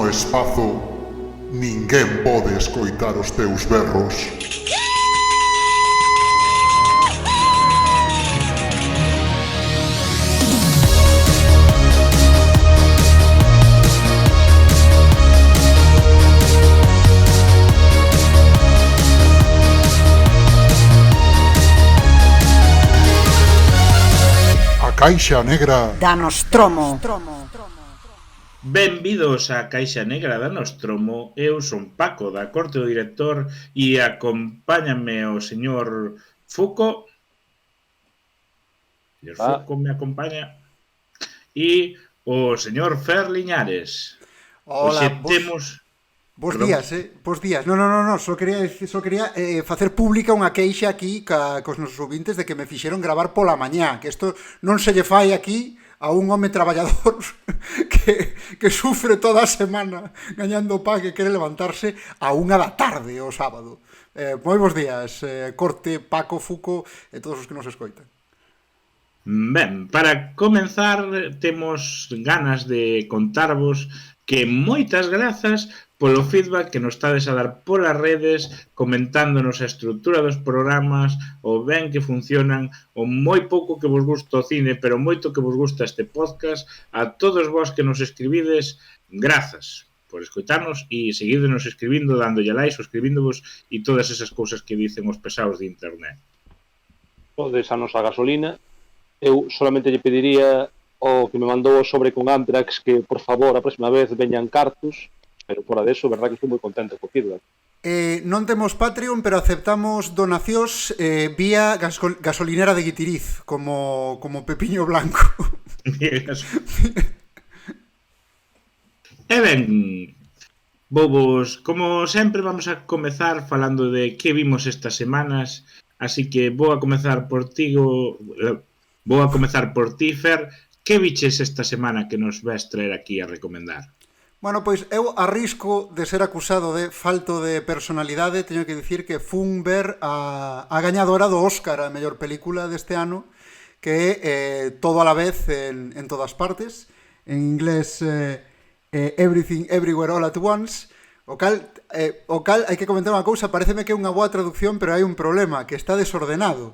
espazo, ninguén pode escoitar os teus berros. A Caixa Negra da Nostromo. Benvidos á Caixa Negra da Nostromo. Eu son Paco, da corte do director, e acompáñame o señor Fuco. O señor Fuco me acompaña. E o señor Fer Liñares. Hola, temos... Bos días, bos días. No, só quería facer pública unha queixa aquí cos nosos ouvintes de que me fixeron gravar pola mañá, que isto non se lle fai aquí a un home traballador que sufre toda a semana gañando pa que quere levantarse a 1 da tarde o sábado. Moi bos días, Corte, Paco, Fuco e todos os que nos escoitan. Ben, para comenzar temos ganas de contarvos que moitas grazas polo feedback que nos estades a dar polas redes, comentándonos a estrutura dos programas, o ben que funcionan, o moi pouco que vos gusta o cine, pero moito que vos gusta este podcast. A todos vos que nos escribides, grazas por escoitarnos e seguidnos escribindo, dándolle like, suscribíndovos e todas esas cousas que dicen os pesados de internet. Todes a nosa gasolina. Eu solamente lle pediría ao que me mandou o sobre con Amtrax que, por favor, a próxima vez veñan cartos, pero fora deso, verdad que estou moi contento co feedback. Non temos Patreon, pero aceptamos donacións vía gasolinera de Guitiriz, como Pepiño Blanco. E ben, bobos, como sempre vamos a comezar falando de que vimos estas semanas, así que vou a comezar por ti, Fer. Que biches esta semana que nos vas traer aquí a recomendar? Bueno, pois eu arrisco de ser acusado de falto de personalidade. Teño que dicir que fun ver a gañadora do Óscar, a mellor película deste ano, que é Todo a la vez en todas partes, en inglés Everything Everywhere All at Once. O cal hai que comentar unha cousa, pareceme que é unha boa traducción, pero hai un problema, que está desordenado.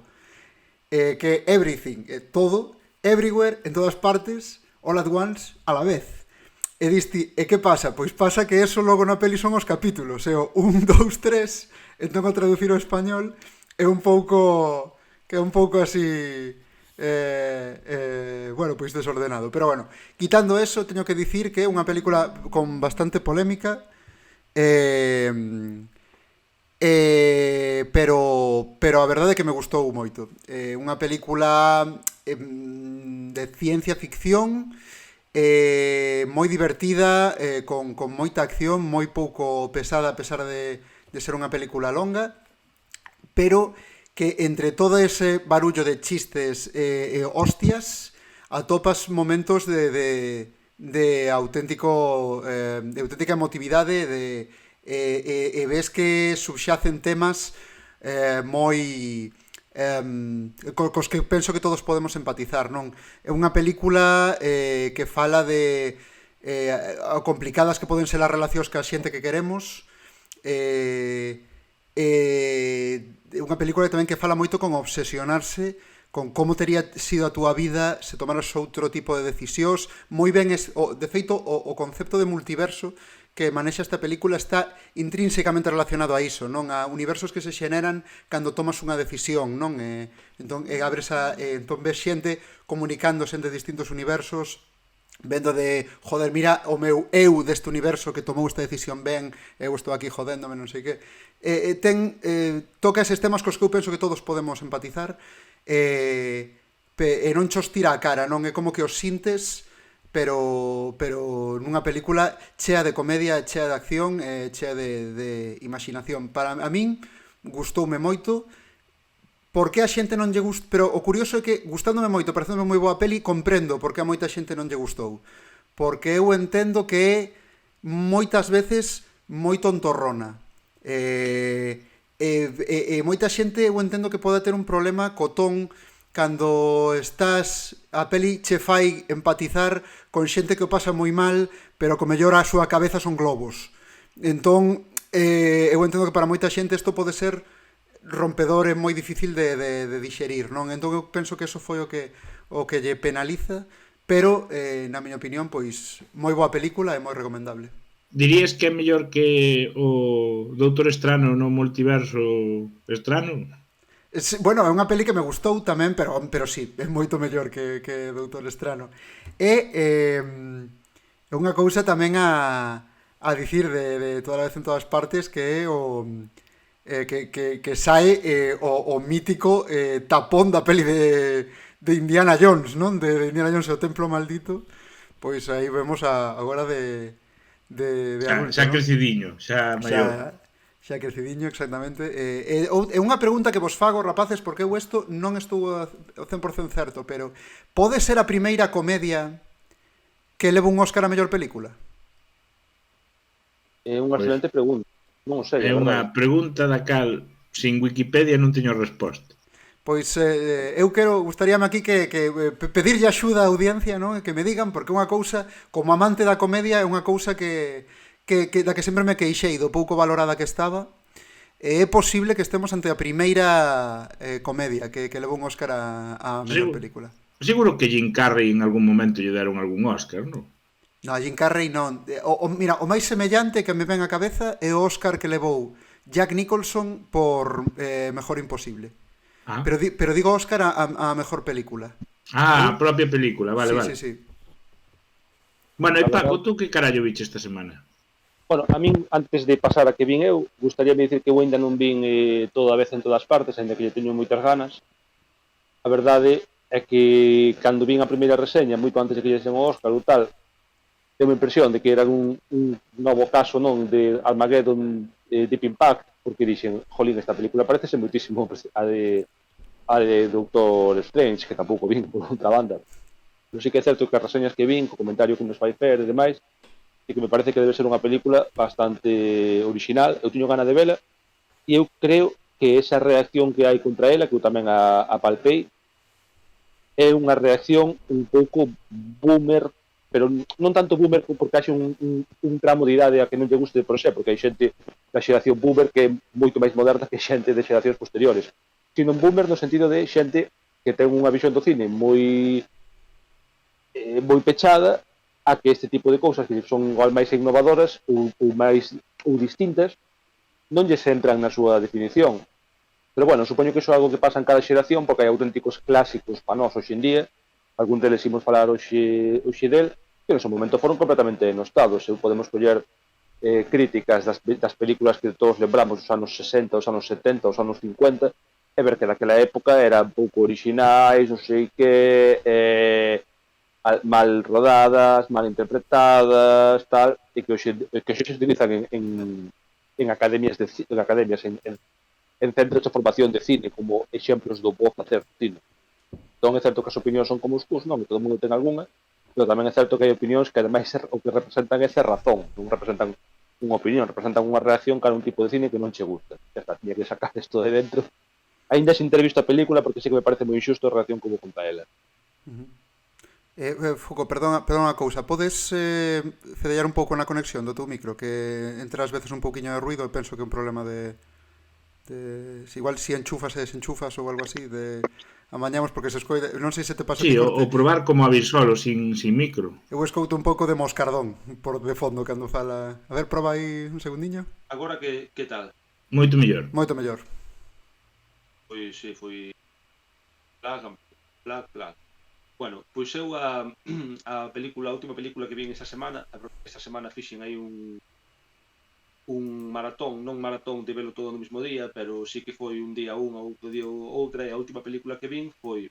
Que everything, todo, everywhere, en todas partes, all at once, a la vez. E que pasa? Pois pasa que eso logo na peli son os capítulos, é o 1, 2, 3, entón ao traducir ao español é un pouco así, bueno, pois desordenado. Pero bueno, quitando eso, teño que dicir que é unha película con bastante polémica, pero a verdade é que me gustou moito. Unha película de ciencia ficción, moi divertida, con moita acción, moi pouco pesada a pesar de ser unha película longa, pero que entre todo ese barullo de chistes e hostias atopas momentos de auténtica emotividade, e ves que subxacen temas moi cos que penso que todos podemos empatizar, non? É unha película que fala de complicadas que poden ser as relacións ca xente que queremos, unha película tamén que fala moito con obsesionarse con como teria sido a túa vida se tomaras outro tipo de decisións. Moi ben, de feito, o concepto de multiverso que manexa esta película está intrínsecamente relacionado a iso, non? A universos que se xeneran cando tomas unha decisión, non? Entón ves xente comunicándose entre distintos universos, vendo de, joder, mira o meu eu deste universo que tomou esta decisión ben, eu estou aquí jodéndome, non sei que. Toca eses temas cos que eu penso que todos podemos empatizar, e non chos tira a cara, non? É como que os sintes, pero nunha película chea de comedia, chea de acción, chea de imaginación. Para a min gustoume moito. Por que a xente non lle gustou? Pero o curioso é que, gustándome moito, parecéndome moi boa peli, comprendo por que a moita xente non lle gustou. Porque eu entendo que é moitas veces moi tontorrona. Moita xente eu entendo que pode ter un problema co ton cando estás a peli che fai empatizar con xente que o pasa moi mal, pero que mellor a súa cabeza son globos. Entón, eu entendo que para moita xente isto pode ser rompedor e moi difícil de dixerir, non? Entón eu penso que eso foi o que lle penaliza, pero na miña opinión, pois moi boa película e moi recomendable. Dirías que é mellor que o Doutor Estrano no multiverso Estrano? Bueno, é unha peli que me gustou tamén, pero sí, é moito mellor que Doutor Estrano. É unha cousa tamén a dicir de toda a vez en todas partes, que é o que sae o mítico tapón da peli de Indiana Jones, non? De Indiana Jones e o Templo Maldito. Pois aí vemos agora de adulto, xa non? crecidiño, xa maior. Xa crecidiño, exactamente. É unha pregunta que vos fago, rapaces, porque eu isto non estou ao 100% certo, pero pode ser a primeira comedia que leva un Óscar a mellor película? É unha excelente pregunta. Non o sei, É a unha verdade. pregunta da cal sin Wikipedia non teño resposta. Pois eu gustaríame aquí que pedirlle axuda á audiencia, non? Que me digan, porque unha cousa, como amante da comedia, é unha cousa da que sempre me queixei do pouco valorada que estaba. É posible que estemos ante a primeira comedia que levou un Óscar a mellor película. Seguro que Jim Carrey en algún momento lle deron algún Óscar, non? No, Jim Carrey non. Mira, o máis semellante que me ven á cabeza é o Óscar que levou Jack Nicholson por Mejor Imposible. Ah, Pero digo Óscar a mellor película. a propia película, vale, Sí, vale. sí. Bueno, e A Paco, verdade- tú que carallo viche esta semana? Bueno, a min, antes de pasar a que vin eu, gustaríame dicir que eu ainda non vin toda a vez en todas partes, ainda que lle teño moitas ganas. A verdade é que cando vin a primeira reseña, moito antes de que lle sen o Óscar ou tal, tengo a impresión de que era un novo caso, non, de Armageddon Deep Impact, porque dixen, jolín, esta película parecese moitísimo a de Doctor Strange, que tampouco vin por outra banda. Pero sí que é certo que as reseñas que vin, co comentario que nos fai Fer e demais, e que me parece que debe ser unha película bastante original. Eu teño gana de vela, e eu creo que esa reacción que hai contra ela, que eu tamén a palpei, é unha reacción un pouco boomer, pero non tanto boomer porque haxe un tramo de idade a que non lle guste por xe, porque hai xente da xeración boomer que é moito máis moderna que xente de xeracións posteriores, sino un boomer no sentido de xente que ten unha visión do cine moi pechada a que este tipo de cousas que son igual máis innovadoras ou distintas non lles entran na súa definición. Pero bueno, supoño que iso é algo que pasa en cada xeración, porque hai auténticos clásicos para nós hoxe en día, algún deles imos falar hoxe del, que no seu momento foron completamente denostados. Podemos coller críticas das películas que todos lembramos dos anos 60, dos anos 70, dos anos 50, e ver que naquela época eran pouco originais, non sei que, mal rodadas, mal interpretadas, tal, e que hoxe se utilizan en academias en centros de formación de cine como exemplos do bo facer cine. Entón é certo que as opinións son como os cus, non? Que todo mundo ten algunha, pero tamén é certo que hai opinións que ademais o que representan é cerrazón, non representan unha opinión, representan unha reacción cara a un tipo de cine que non che gusta. Ya está, tiña que sacar isto de dentro. Ainda sin ter visto a película, porque sí que me parece moi injusto a reacción como contra ela. Foco, perdón a cousa. Podes cedellar un pouco na conexión do teu micro, que entra ás veces un pouquiño de ruido e penso que é un problema igual si enchufas e desenchufas ou algo así, amañamos porque se escoita, non sei se te pasa. Sí, o probar como abrir solo, sin micro. Eu escoito un pouco de Moscardón por de fondo cando fala. A ver, proba aí un segundiño. Agora que tal? Moito mellor. Moito mellor. Pois si, foi Black. Bueno, pois eu a última película que vi esta semana fixen aí un maratón, non maratón de velo todo no mesmo día, pero sí que foi un día unha, outro día outra, e a última película que vin foi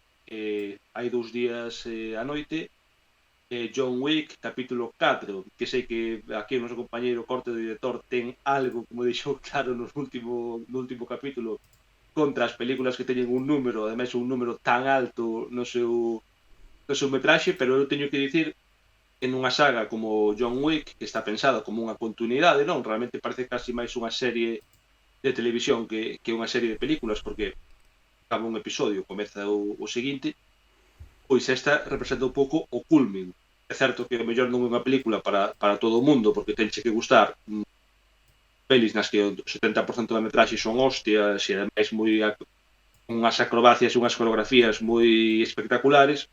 hai 2 días a noite, John Wick, capítulo 4, que sei que aquí o noso compañeiro corte do director ten algo, como deixou claro no último capítulo, contra as películas que teñen un número, ademais un número tan alto no seu metraxe, pero eu teño que dicir en unha saga como John Wick, que está pensada como unha continuidade, non? Realmente parece casi máis unha serie de televisión que unha serie de películas, porque acaba un episodio, comeza o seguinte, pois esta representa un pouco o culmin. É certo que o mellor non é unha película para todo o mundo, porque tenche que gustar pelis nas que o 70% da metraxe son hostias e ademais unhas acrobacias e unhas coreografías moi espectaculares,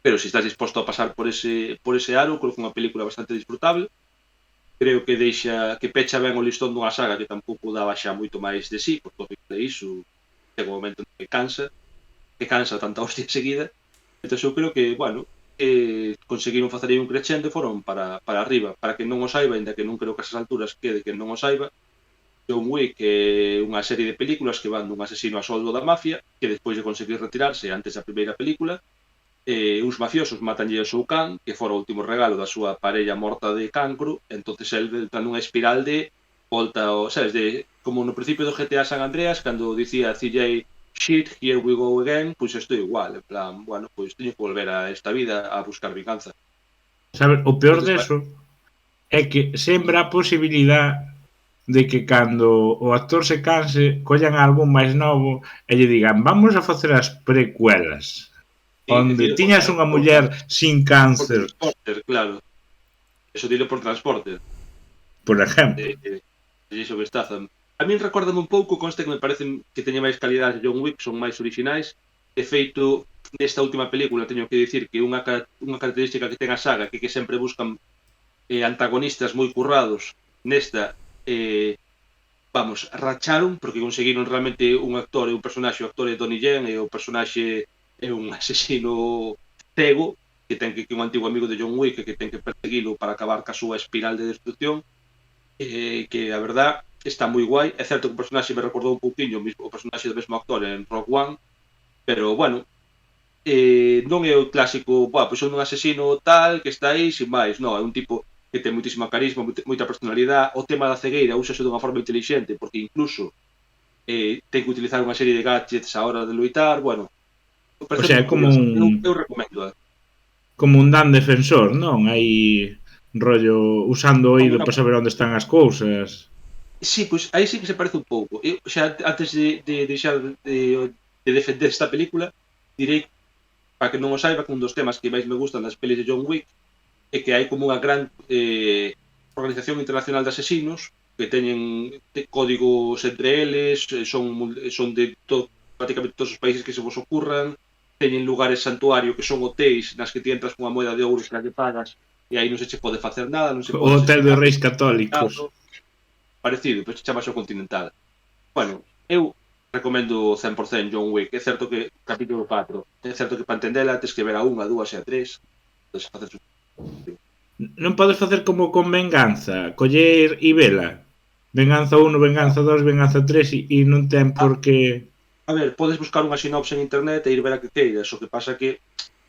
pero se estás disposto a pasar por ese aro, creo que é unha película bastante disfrutable. Creo que pecha ben o listón dunha saga que tampouco daba xa moito máis de sí, porque ao final de iso chega un momento en que cansa tanta hostia seguida. Entón eu creo que, bueno, conseguiron facer aí un crescendo e foron para arriba. Para que non o saiba, ainda que non creo que a esas alturas quede que non o saiba, John Wick é unha serie de películas que van dun asesino a soldo da mafia que despois de conseguir retirarse antes da primeira película, uns mafiosos matanlle ao seu can, que fora o último regalo da súa parella morta de cancro. Entonces el entra nunha espiral de volta, sabes, como no principio do GTA San Andreas, cando dicía CJ shit, here we go again, pois estou igual, en plan, bueno, pois teño que volver a esta vida a buscar vinganza. Sabes, o peor deso é que sembra a posibilidad de que cando o actor se canse collan a algún máis novo e lle digan vamos a facer as precuelas onde tiñas unha muller sin cáncer por transporter, claro, eso dilo por transporte, por exemplo. Iso que estazan. A min recórdame un pouco, conste que me parecen que teña máis calidad de John Wick, son máis orixinais. De feito, nesta última película teño que dicir que unha característica que ten a saga que sempre buscan antagonistas moi currados. Nesta racharon porque conseguiron realmente un actor e un personaxe. O actor é Donnie Yen e o personaxe é un asesino cego que ten que un antigo amigo de John Wick que ten que perseguilo para acabar ca súa espiral de destrucción, que a verdad está moi guai. É certo que o personaxe me recordou un pouquiño o personaxe do mesmo actor en Rogue One, pero bueno, non é o clásico pois son un asesino tal que está aí sin máis, non, é un tipo que ten moitísima carisma, moita personalidade. O tema da cegueira úsase dunha forma intelixente, porque incluso ten que utilizar unha serie de gadgets a hora de loitar. Bueno, o sea, como eu recomendo. Como un Dan defensor, non? Aí rollo usando o oído para saber onde están as cousas. Sí, pois aí sí que se parece un pouco. Eu xa antes de deixar de defender esta película, direi, para que non o saiba, que un dos temas que máis me gustan das pelis de John Wick é que hai como unha gran organización internacional de asesinos que teñen códigos entre eles, son de prácticamente todos os países que se vos ocurran, teñen lugares santuario que son hotéis nas que ti entras cunha moeda de ouros que pagas e aí non se che pode facer nada, non se pode. O hotel dos reis católicos. Parecido, pero chamase o Continental. Bueno, eu recomendo 100% John Wick. É certo que capítulo 4, é certo que para entendela tens que ver a 1, a 2 e a 3. Non podes facer como con Venganza, coller e vela. Venganza 1, Venganza 2, Venganza 3 e non ten por que... A ver, podes buscar unha sinopse en internet e ir ver a que queiras. O que pasa que,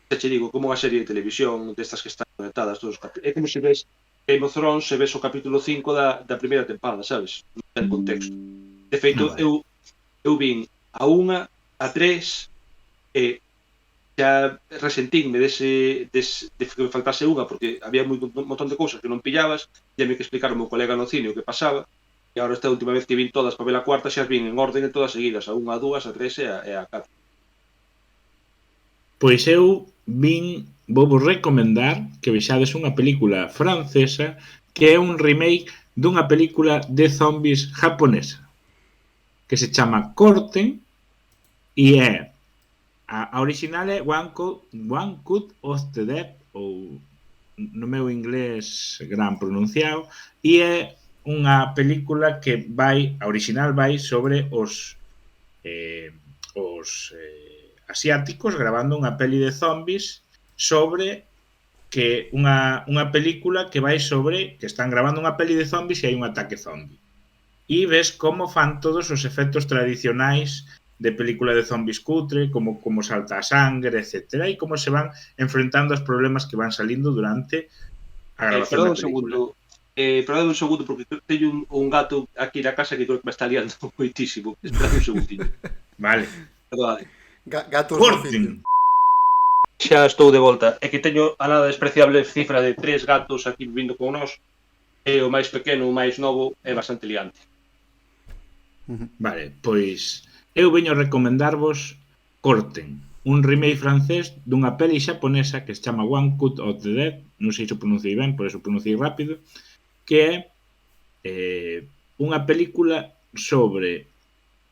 te digo, como unha serie de televisión destas que están conectadas todos os capítulos. É como se ves Game of Thrones se ves o capítulo 5 da primeira tempada, sabes? Non ten contexto. De feito, eu vin a 1, a 3 e xa resentínme de que me faltase unha, porque había un montón de cousas que non pillabas, e me que explicar o meu colega no cine o que pasaba, e agora esta última vez que vin todas para ver a cuarta xa as vin en orden e todas seguidas, a 1, a 2, a 3 e a 4. Pois eu vou recomendar que vexades unha película francesa que é un remake dunha película de zombies japonesa que se chama Corten e é a original é One Cut of the Dead, ou no meu inglés gran pronunciado, e é unha película que a original vai sobre os asiáticos gravando unha peli de zombies sobre que unha película que vai sobre que están gravando unha peli de zombies e hai un ataque zombie. E ves como fan todos os efectos tradicionais de película de zombies cutre, como salta a sangre, etc. E como se van enfrentando aos problemas que van salindo durante a grabación da película. Perdón un segundo, porque teño un gato aquí na casa que creo que me está liando moitísimo. Espera un segundinho. Vale. Perdón. Gatos Corten. Xa estou de volta. É que teño a nada despreciable cifra de 3 gatos aquí vivindo con nós. E o máis pequeno, o máis novo, é bastante liante. Vale, pois eu veño a recomendarvos Corten, un remake francés dunha peli xaponesa que se chama One Cut of the Dead, non sei se o pronunciei ben, por eso o pronunciei rápido, que é unha película sobre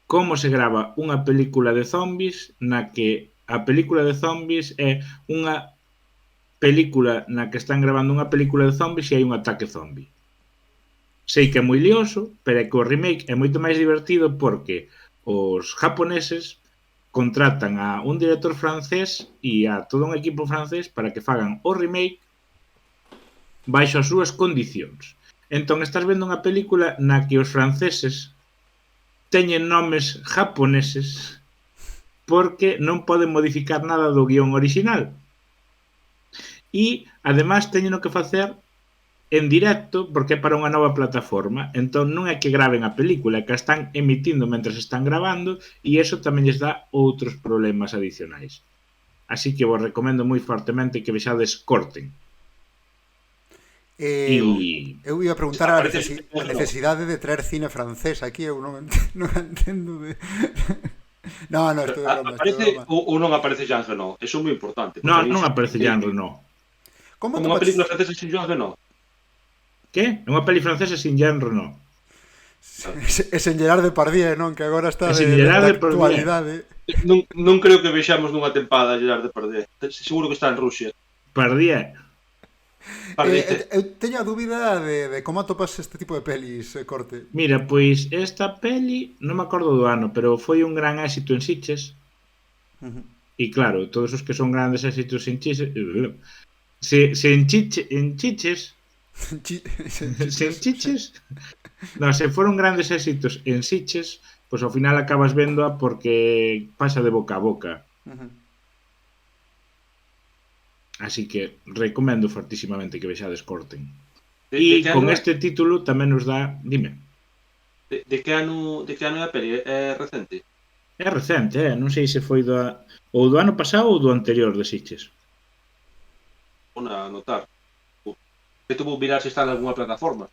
como se grava unha película de zombies na que a película de zombies é unha película na que están grabando unha película de zombies e hai un ataque zombie. Sei que é moi lioso, pero é que o remake é moito máis divertido porque os japoneses contratan a un director francés e a todo un equipo francés para que fagan o remake baixo as súas condicións. Entón estás vendo unha película na que os franceses teñen nomes japoneses porque non poden modificar nada do guión original. E, además, teñen que facer en directo porque é para unha nova plataforma. Entón non é que graven a película, é que a están emitindo mentre están grabando e iso tamén lles dá outros problemas adicionais. Así que vos recomendo moi fortemente que vexades Corten. Eu ia preguntar a necesidade de traer cine francés aquí, eu non entendo de... No, estou de broma. Aparece ou non aparece Jean Reno? Eso é moi importante. Non aparece Jean Reno. Como unha película francesa sin Jean Reno? Que? É unha peli francesa sin Jean Reno. E sen Gerard Depardieu, non? Que agora está de actualidade. Non creo que vexamos nunha tempada a Gerard Depardieu. Seguro que está en Rusia. Depardieu. Eu teño a dúbida de como atopas este tipo de pelis, Corte. Mira, pois esta peli non me acordo do ano, pero foi un gran éxito en Sitges. E claro, todos os que son grandes éxitos en Sitges se foron grandes éxitos en Sitges, pois ao final acabas véndoa porque pasa de boca a boca. Así que recomendo fortísimamente que vexades Corten. E con este título tamén nos dá... Dime. De que ano é a peli? É recente? É recente, non sei se foi ou do ano pasado ou do anterior de Sitges. Vou anotar. Que tu vou mirar se está en alguna plataforma.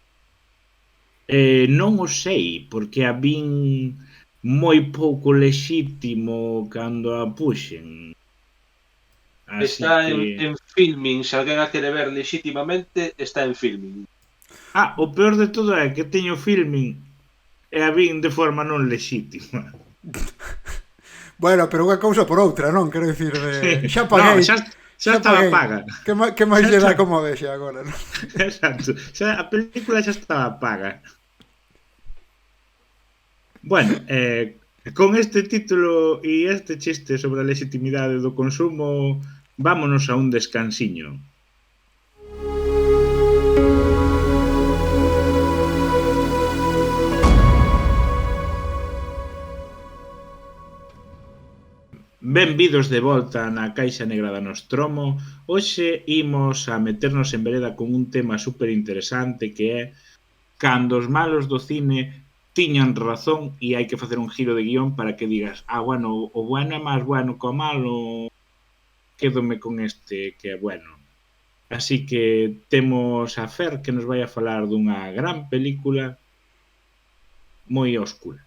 Non o sei, porque a vin moi pouco lexítimo cando a puxen. Así está que... en Filming, se alguén a quere ver lexítimamente, está en Filming. O peor de todo é que teño Filming e a vin de forma non lexítima. Bueno, pero unha cousa por outra, non? Quero dicir, xa paguei. No, xa estaba paga. Que máis lle dá como vexe agora, non? Exacto. A película xa estaba paga. Bueno, con este título e este chiste sobre a legitimidade do consumo, vámonos a un descansiño. Benvidos de volta na Caixa Negra da Nostromo. Hoxe imos a meternos en vereda con un tema super interesante que é cando os malos do cine tiñan razón e hai que facer un giro de guión para que digas, bueno, o bueno é máis bueno que o malo, quédome con este que é bueno. Así que temos a Fer que nos vai a falar dunha gran película moi oscura.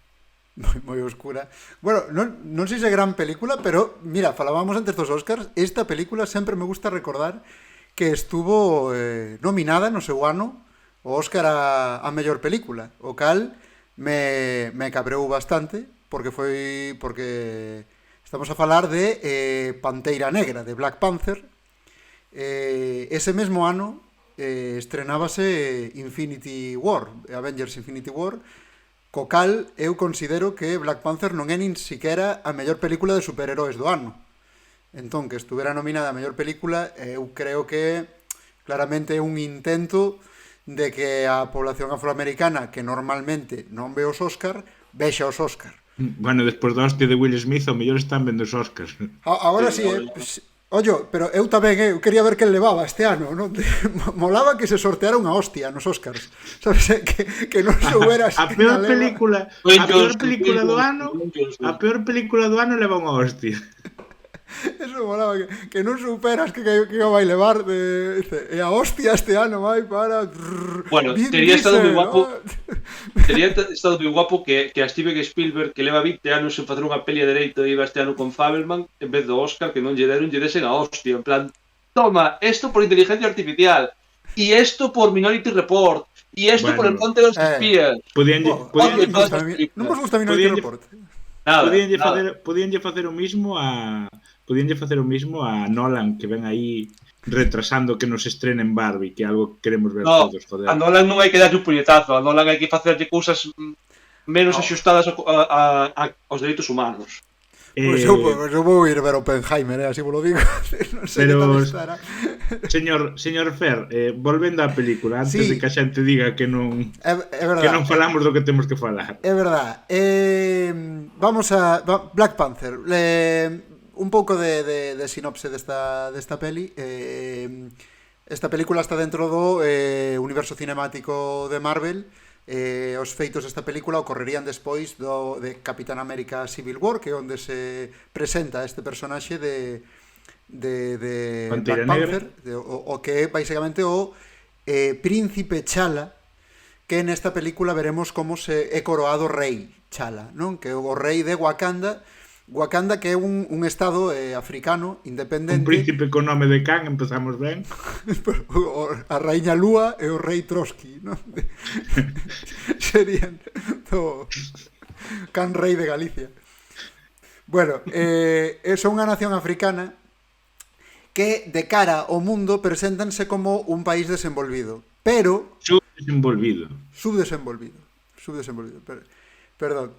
Moi oscura. Bueno, non sei se é gran película, pero mira, falábamos antes dos Oscars, esta película sempre me gusta recordar que estuvo nominada no seu ano o Oscar a mellor película, o cal me cabreou bastante porque estamos a falar de Pantera Negra, de Black Panther. Ese mesmo ano estrenábase Infinity War, Avengers Infinity War, co cal eu considero que Black Panther non é nin siquiera a mellor película de superheróis do ano. Entón, que estuvera nominada a mellor película, eu creo que claramente é un intento de que a población afroamericana, que normalmente non ve os Oscar, vexa os Oscar. Bueno, despois da hostia de Will Smith, o mellor están vendo os Oscars. Agora sí, Ollo, pero eu tamén, eu quería ver que levaba este ano, non? Molaba que se sorteara unha hostia nos Oscars. Sabes, que non souberas a peor película do ano leva unha hostia. Eso molaba, que non superas que vai levar e a hostia este ano vai para Bueno, Vin tería estado moi Diesel, guapo. ah. Tería estado moi guapo que a Steven Spielberg, que leva 20 anos en facer unha peli a dereito e iba este ano con Fabelman, en vez do Oscar, que non lle desen a hostia, en plan, toma, esto por inteligencia artificial, y esto por Minority Report, y esto por el Bueno, Ponte de los Espías. Podían, Odio Non todas gusta as películas. non vos gusta Minority Podían- Report. Nada, podíanlle facer o mismo a Nolan, que ven aí retrasando que nos estrenen Barbie, que é algo que queremos ver No, todos, joder. a Nolan non hai que darlle un puñetazo, a Nolan hai que facerlle cousas menos axustadas aos dereitos humanos. Pois eu vou ir ver Oppenheimer, así vos lo digo. Non sei que Pero- tal estará. Señor Fer, volvendo á película, antes Sí. de que a xente diga que non É verdade. falamos do que temos que falar. É verdade. Vamos a Black Panther. Un pouco de sinopse desta peli. Esta película está dentro do universo cinemático de Marvel. Os feitos desta película ocorrerían despois de Capitán América Civil War, que é onde se presenta este personaxe de Pantera Black Negra. Panther, o que é basicamente o príncipe Chala, que nesta película veremos como se é coroado rei Chala, non? Que é o rei de Wakanda, que é un estado africano Un independente. príncipe con nome de Khan, empezamos ben. A raíña Lúa e o rei Trotsky, non? Serían do can rei de Galicia. Bueno, son unha nación africana que de cara ao mundo preséntanse como un país desenvolvido, pero Subdesenvolvido. subdesenvolvido, perdón.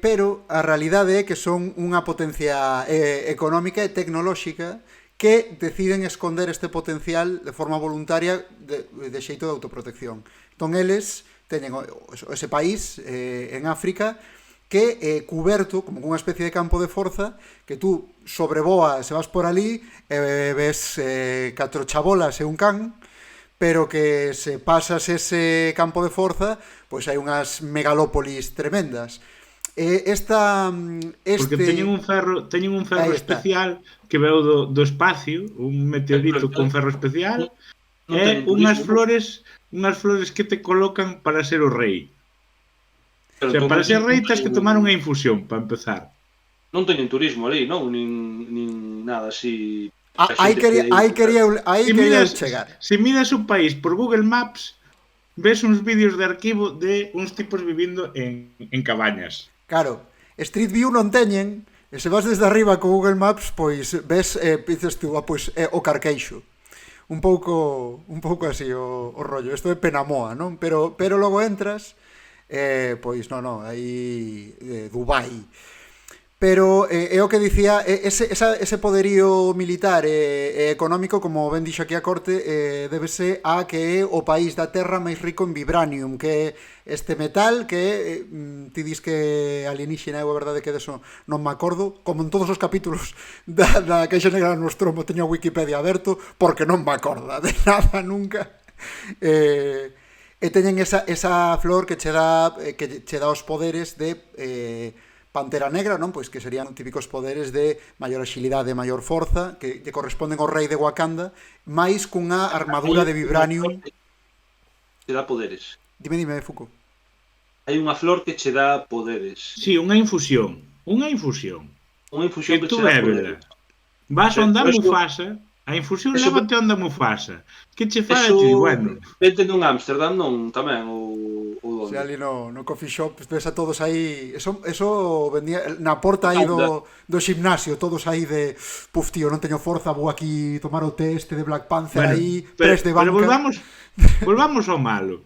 Pero a realidade é que son unha potencia económica e tecnolóxica que deciden esconder este potencial de forma voluntaria de xeito de autoprotección. Entón eles teñen ese país en África que é cuberto como unha especie de campo de forza que tú sobrevoas e vas por ali e ves 4 chabolas e un can, pero que se pasas ese campo de forza, pois hai unhas megalópolis tremendas. Porque teñen un ferro Aí está. especial que veu do espacio, un meteorito con ferro especial, Non e teñen unhas turismo. flores que te colocan para ser o rei. Pero O sea, para ser rei non tens que tomar unha infusión para empezar. Non teñen turismo ali, non? Nin nada así. Aí quería eu chegar. Se miras un país por Google Maps, ves uns vídeos de arquivo de uns tipos vivindo en cabañas. Claro, Street View non teñen, e se vas desde arriba co Google Maps, pois ves, dices tú, pois o Carqueixo. Un pouco así o rollo. Isto é Penamoa, non? Pero logo entras, pois non, aí Dubai. Pero é o que dicía, ese poderío militar e económico, como ben dixo aquí a corte, débese a que é o país da terra máis rico en vibranium, que é este metal que ti dis que alienígena, é a verdade que deso non me acordo, como en todos os capítulos da Caixa Negra do Nostromo teño a Wikipedia aberto, porque non me acorda de nada nunca. E teñen esa flor que che dá os poderes de Pantera Negra, non? Pois que serían típicos poderes de maior axilidade, maior forza, que lle corresponden ao rei de Wakanda, máis cunha armadura de vibranium. Te dá poderes. Dime, Fuco. Hai unha flor que che dá poderes. Sí, unha infusión. Unha infusión. Unha infusión Que que tú che dá bébela. poderes. Vas onde a Eso- Mufasa, a infusión eso- lévate onde a Mufasa. Que che fala Eso ti, bueno. vente nun Ámsterdam, non? Tamén, ou Se onde? ali no coffee shop ves a todos aí, eso vendía na porta aí do gimnasio, todos aí de, puf, tío, non teño forza, vou aquí tomar o té este de Black Panther aí, press de banca. Pero volvamos ao malo.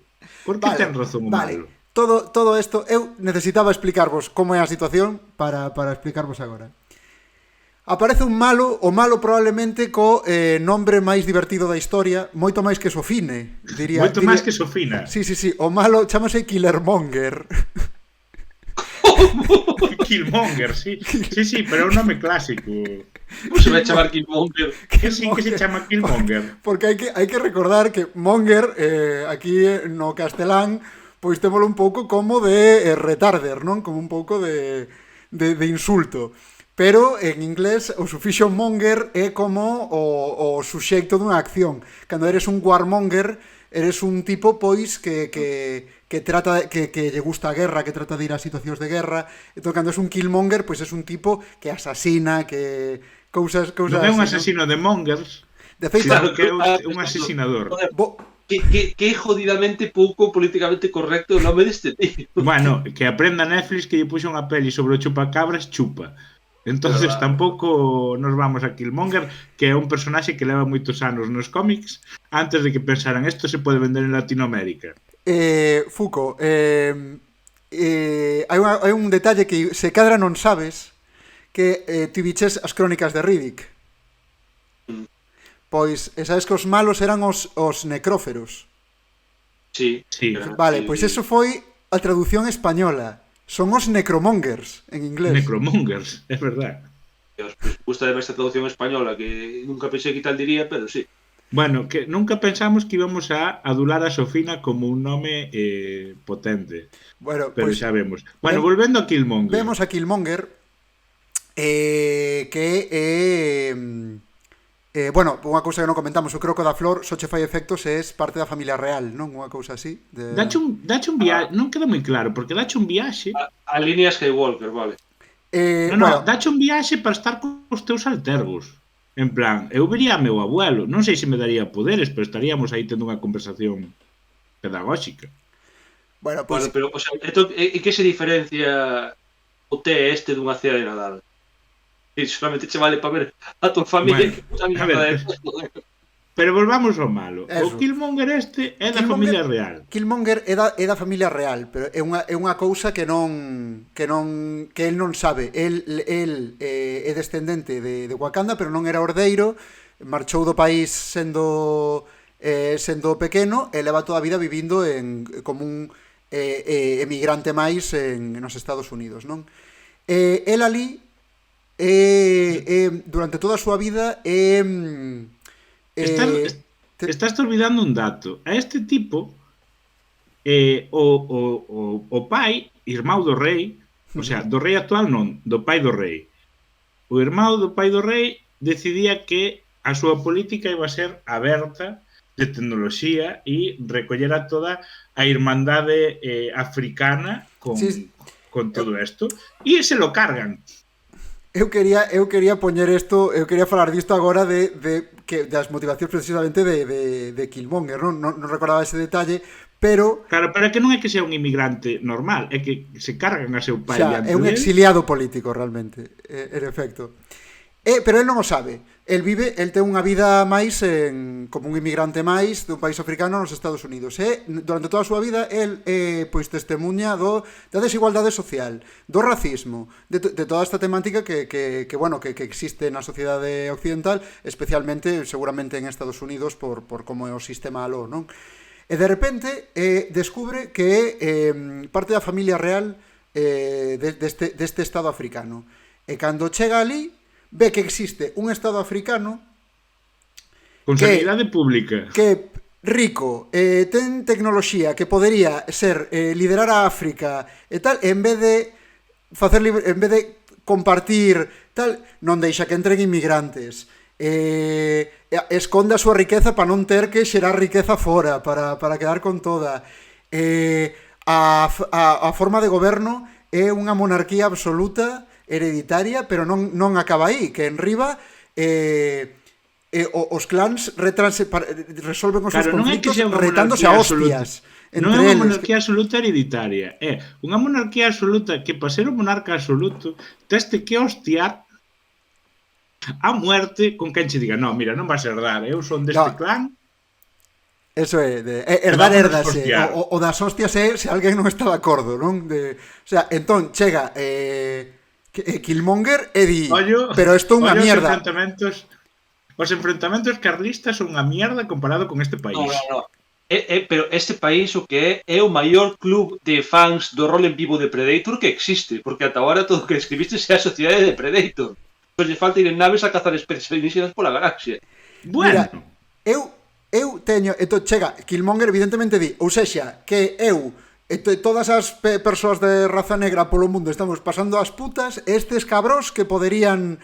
Por que ten razón o malo? Todo isto, eu necesitaba explicarvos como é a situación para explicarvos agora. Aparece un malo, o malo probablemente co nombre máis divertido da historia, moito máis que Sofine, diría. Moito máis que Sofina. Sí, o malo chamase Killermonger. Killmonger, sí. Sí, pero é un nome clásico. Como se vai chamar Killmonger? Que sí que se chama Killmonger. Porque hai que recordar que Monger, aquí no castelán, pois témolo un pouco como de retarder, non? Como un pouco de insulto. pero en inglés o sufixo monger é como o suxeito dunha acción. Cando eres un warmonger, eres un tipo, pois, que trata que lle gusta a guerra, que trata de ir a situacións de guerra. Entón, cando es un killmonger, pois es un tipo que asasina, que cousas Non é un así, asesino de mongers, De feito, claro que é un asesinador. Que jodidamente pouco políticamente correcto o nome deste tío. Bueno, que aprenda Netflix que lle puxo unha peli sobre o chupacabras, chupa. Entonces tampouco nos vamos a Killmonger, que é un personaxe que leva moitos anos nos cómics antes de que pensaran isto se pode vender en Latinoamérica. Fuco, hai un detalle que se cadra non sabes, que ti viches as crónicas de Riddick. Pois, sabes que os malos eran os necróferos. Sí. Vale, pois eso foi a traducción española. Son os necromongers en inglés. Necromongers, é verdad. Pues, gusta de esta traducción española que nunca pensé que tal diría, pero sí. Bueno, que nunca pensamos que íbamos a adular a Sofina como un nome potente. Bueno, pero pues, xa vemos. Bueno, volvendo a Killmonger. Vemos a Killmonger que bueno, unha cousa que non comentamos, eu creo que o da Flor só che fai efectos se es parte da familia real, non? Unha cousa así de... Dache un viaxe, non queda moi claro, porque dache un viaxe a línea Skywalker, vale. bueno, dache un viaxe para estar cos teus altergos. En plan, eu vería a meu abuelo, non sei se me daría poderes, pero estaríamos aí tendo unha conversación pedagóxica. Bueno, pues... pero, o sea, e que se diferencia o té este dunha cea de Nadal? E solamente che vale para ver a tua familia. Bueno, a ver, pero volvamos ao malo. Eso. O Killmonger este é da familia real. Killmonger é da familia real, pero é unha cousa que el non sabe. El é descendente de Wakanda, pero non era ordeiro, marchou do país sendo pequeno e leva toda a vida vivindo como un emigrante máis nos Estados Unidos, non? El ali durante toda a súa vida estás olvidando un dato. A este tipo o pai, irmão do rei, o sea, do rei actual non, do pai do rei. O irmão do pai do rei decidía que a súa política iba a ser aberta de tecnoloxía e recollera toda a irmandade africana con todo isto e se lo cargan. Eu quería poñer isto, eu quería falar disto agora das motivacións precisamente de Killmonger, non recordaba ese detalle, pero... Claro, pero é que non é que sea un inmigrante normal, é que se cargan a seu pai. Xa, é un exiliado político, realmente, en efecto. Pero el non o sabe. El ten unha vida máis como un inmigrante máis dun país africano nos Estados Unidos. Durante toda a súa vida, el pois testemunha da desigualdade social, do racismo, de toda esta temática que existe na sociedade occidental, especialmente, seguramente, en Estados Unidos por como é o sistema aló, non? E de repente descubre que é parte da familia real deste estado africano. E cando chega ali, ve que existe un estado africano con sanidade pública, que rico, ten tecnoloxía, que podería ser liderar a África e tal, en vez de compartir tal, non deixa que entren inmigrantes, esconde a súa riqueza para non ter que xerar riqueza fora, para quedar con toda. A forma de goberno é unha monarquía absoluta, hereditaria, pero non acaba aí, que en riba os clans resolven os seus conflitos retándose a hostias. Non é unha monarquía absoluta hereditaria, é unha monarquía absoluta que para ser un monarca absoluto teste que hostiar a muerte con quen che diga, no, mira, non vas a herdar, eu son deste clan. Eso é, herdase. O das hostias é se alguén non está de acordo, non? O sea, entón chega Killmonger e di, pero isto é unha mierda. Os enfrentamentos carlistas son unha mierda comparado con este país. No. Pero este país o que é o maior club de fans do rol en vivo de Predator que existe, porque ata agora todo o que escribiste é a sociedade de Predator. Pois lle falta ir en naves a cazar especies alienígenas pola galaxia. Bueno, mira, eu teño, entón chega Killmonger evidentemente di, ou sexa, que eu todas as persoas de raza negra polo mundo estamos pasando as putas, estes cabros que poderían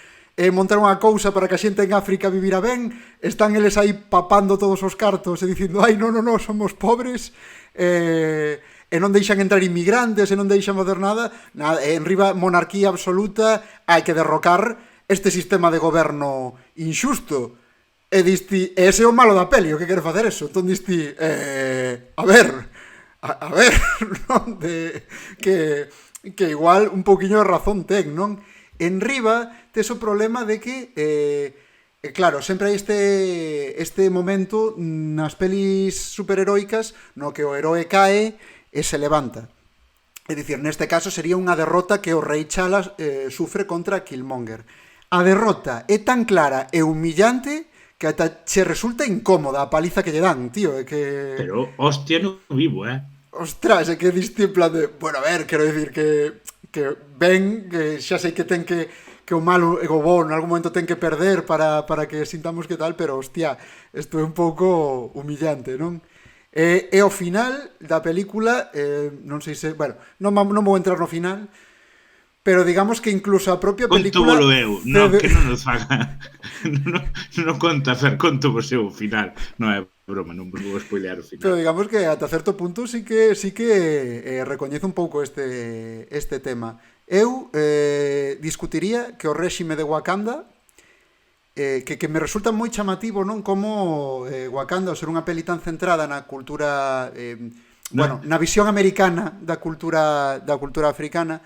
montar unha cousa para que a xente en África vivira ben, están eles aí papando todos os cartos e dicindo, ai, non, somos pobres, e non deixan entrar inmigrantes, e non deixan fazer nada, en riba monarquía absoluta, hai que derrocar este sistema de goberno injusto. E diste, ese é o malo da peli, o que quere facer eso. Entón diste, a ver, non? Que igual un poquinho de razón ten, non? En riba, tes o problema de que, claro, sempre hai este momento nas pelis superheroicas no que o heroe cae e se levanta. É dicir, neste caso sería unha derrota que o rei T'Challa sufre contra Killmonger. A derrota é tan clara e humillante que ata che resulta incómoda a paliza que lle dan, tío, é que... Pero, hostia, no vivo, Ostras, é que diste en plan de... Bueno, a ver, quero dicir que ben, que xa sei que ten que o malo e o bo en algún momento ten que perder para que sintamos que tal, pero, hostia, isto é un pouco humillante, non? E ao final da película, non sei se... Bueno, non vou entrar no final, pero digamos que incluso a propia película... Conto volo eu, non, que non nos faga... non conta, Fer, conto vos eu o final. Non é broma, non vou spoilear o final. Pero digamos que ata certo punto sí que recoñezo un pouco este tema. Eu discutiría que o réxime de Wakanda que me resulta moi chamativo, non? Como Wakanda, ao ser unha peli tan centrada na cultura bueno, na visión americana da cultura africana,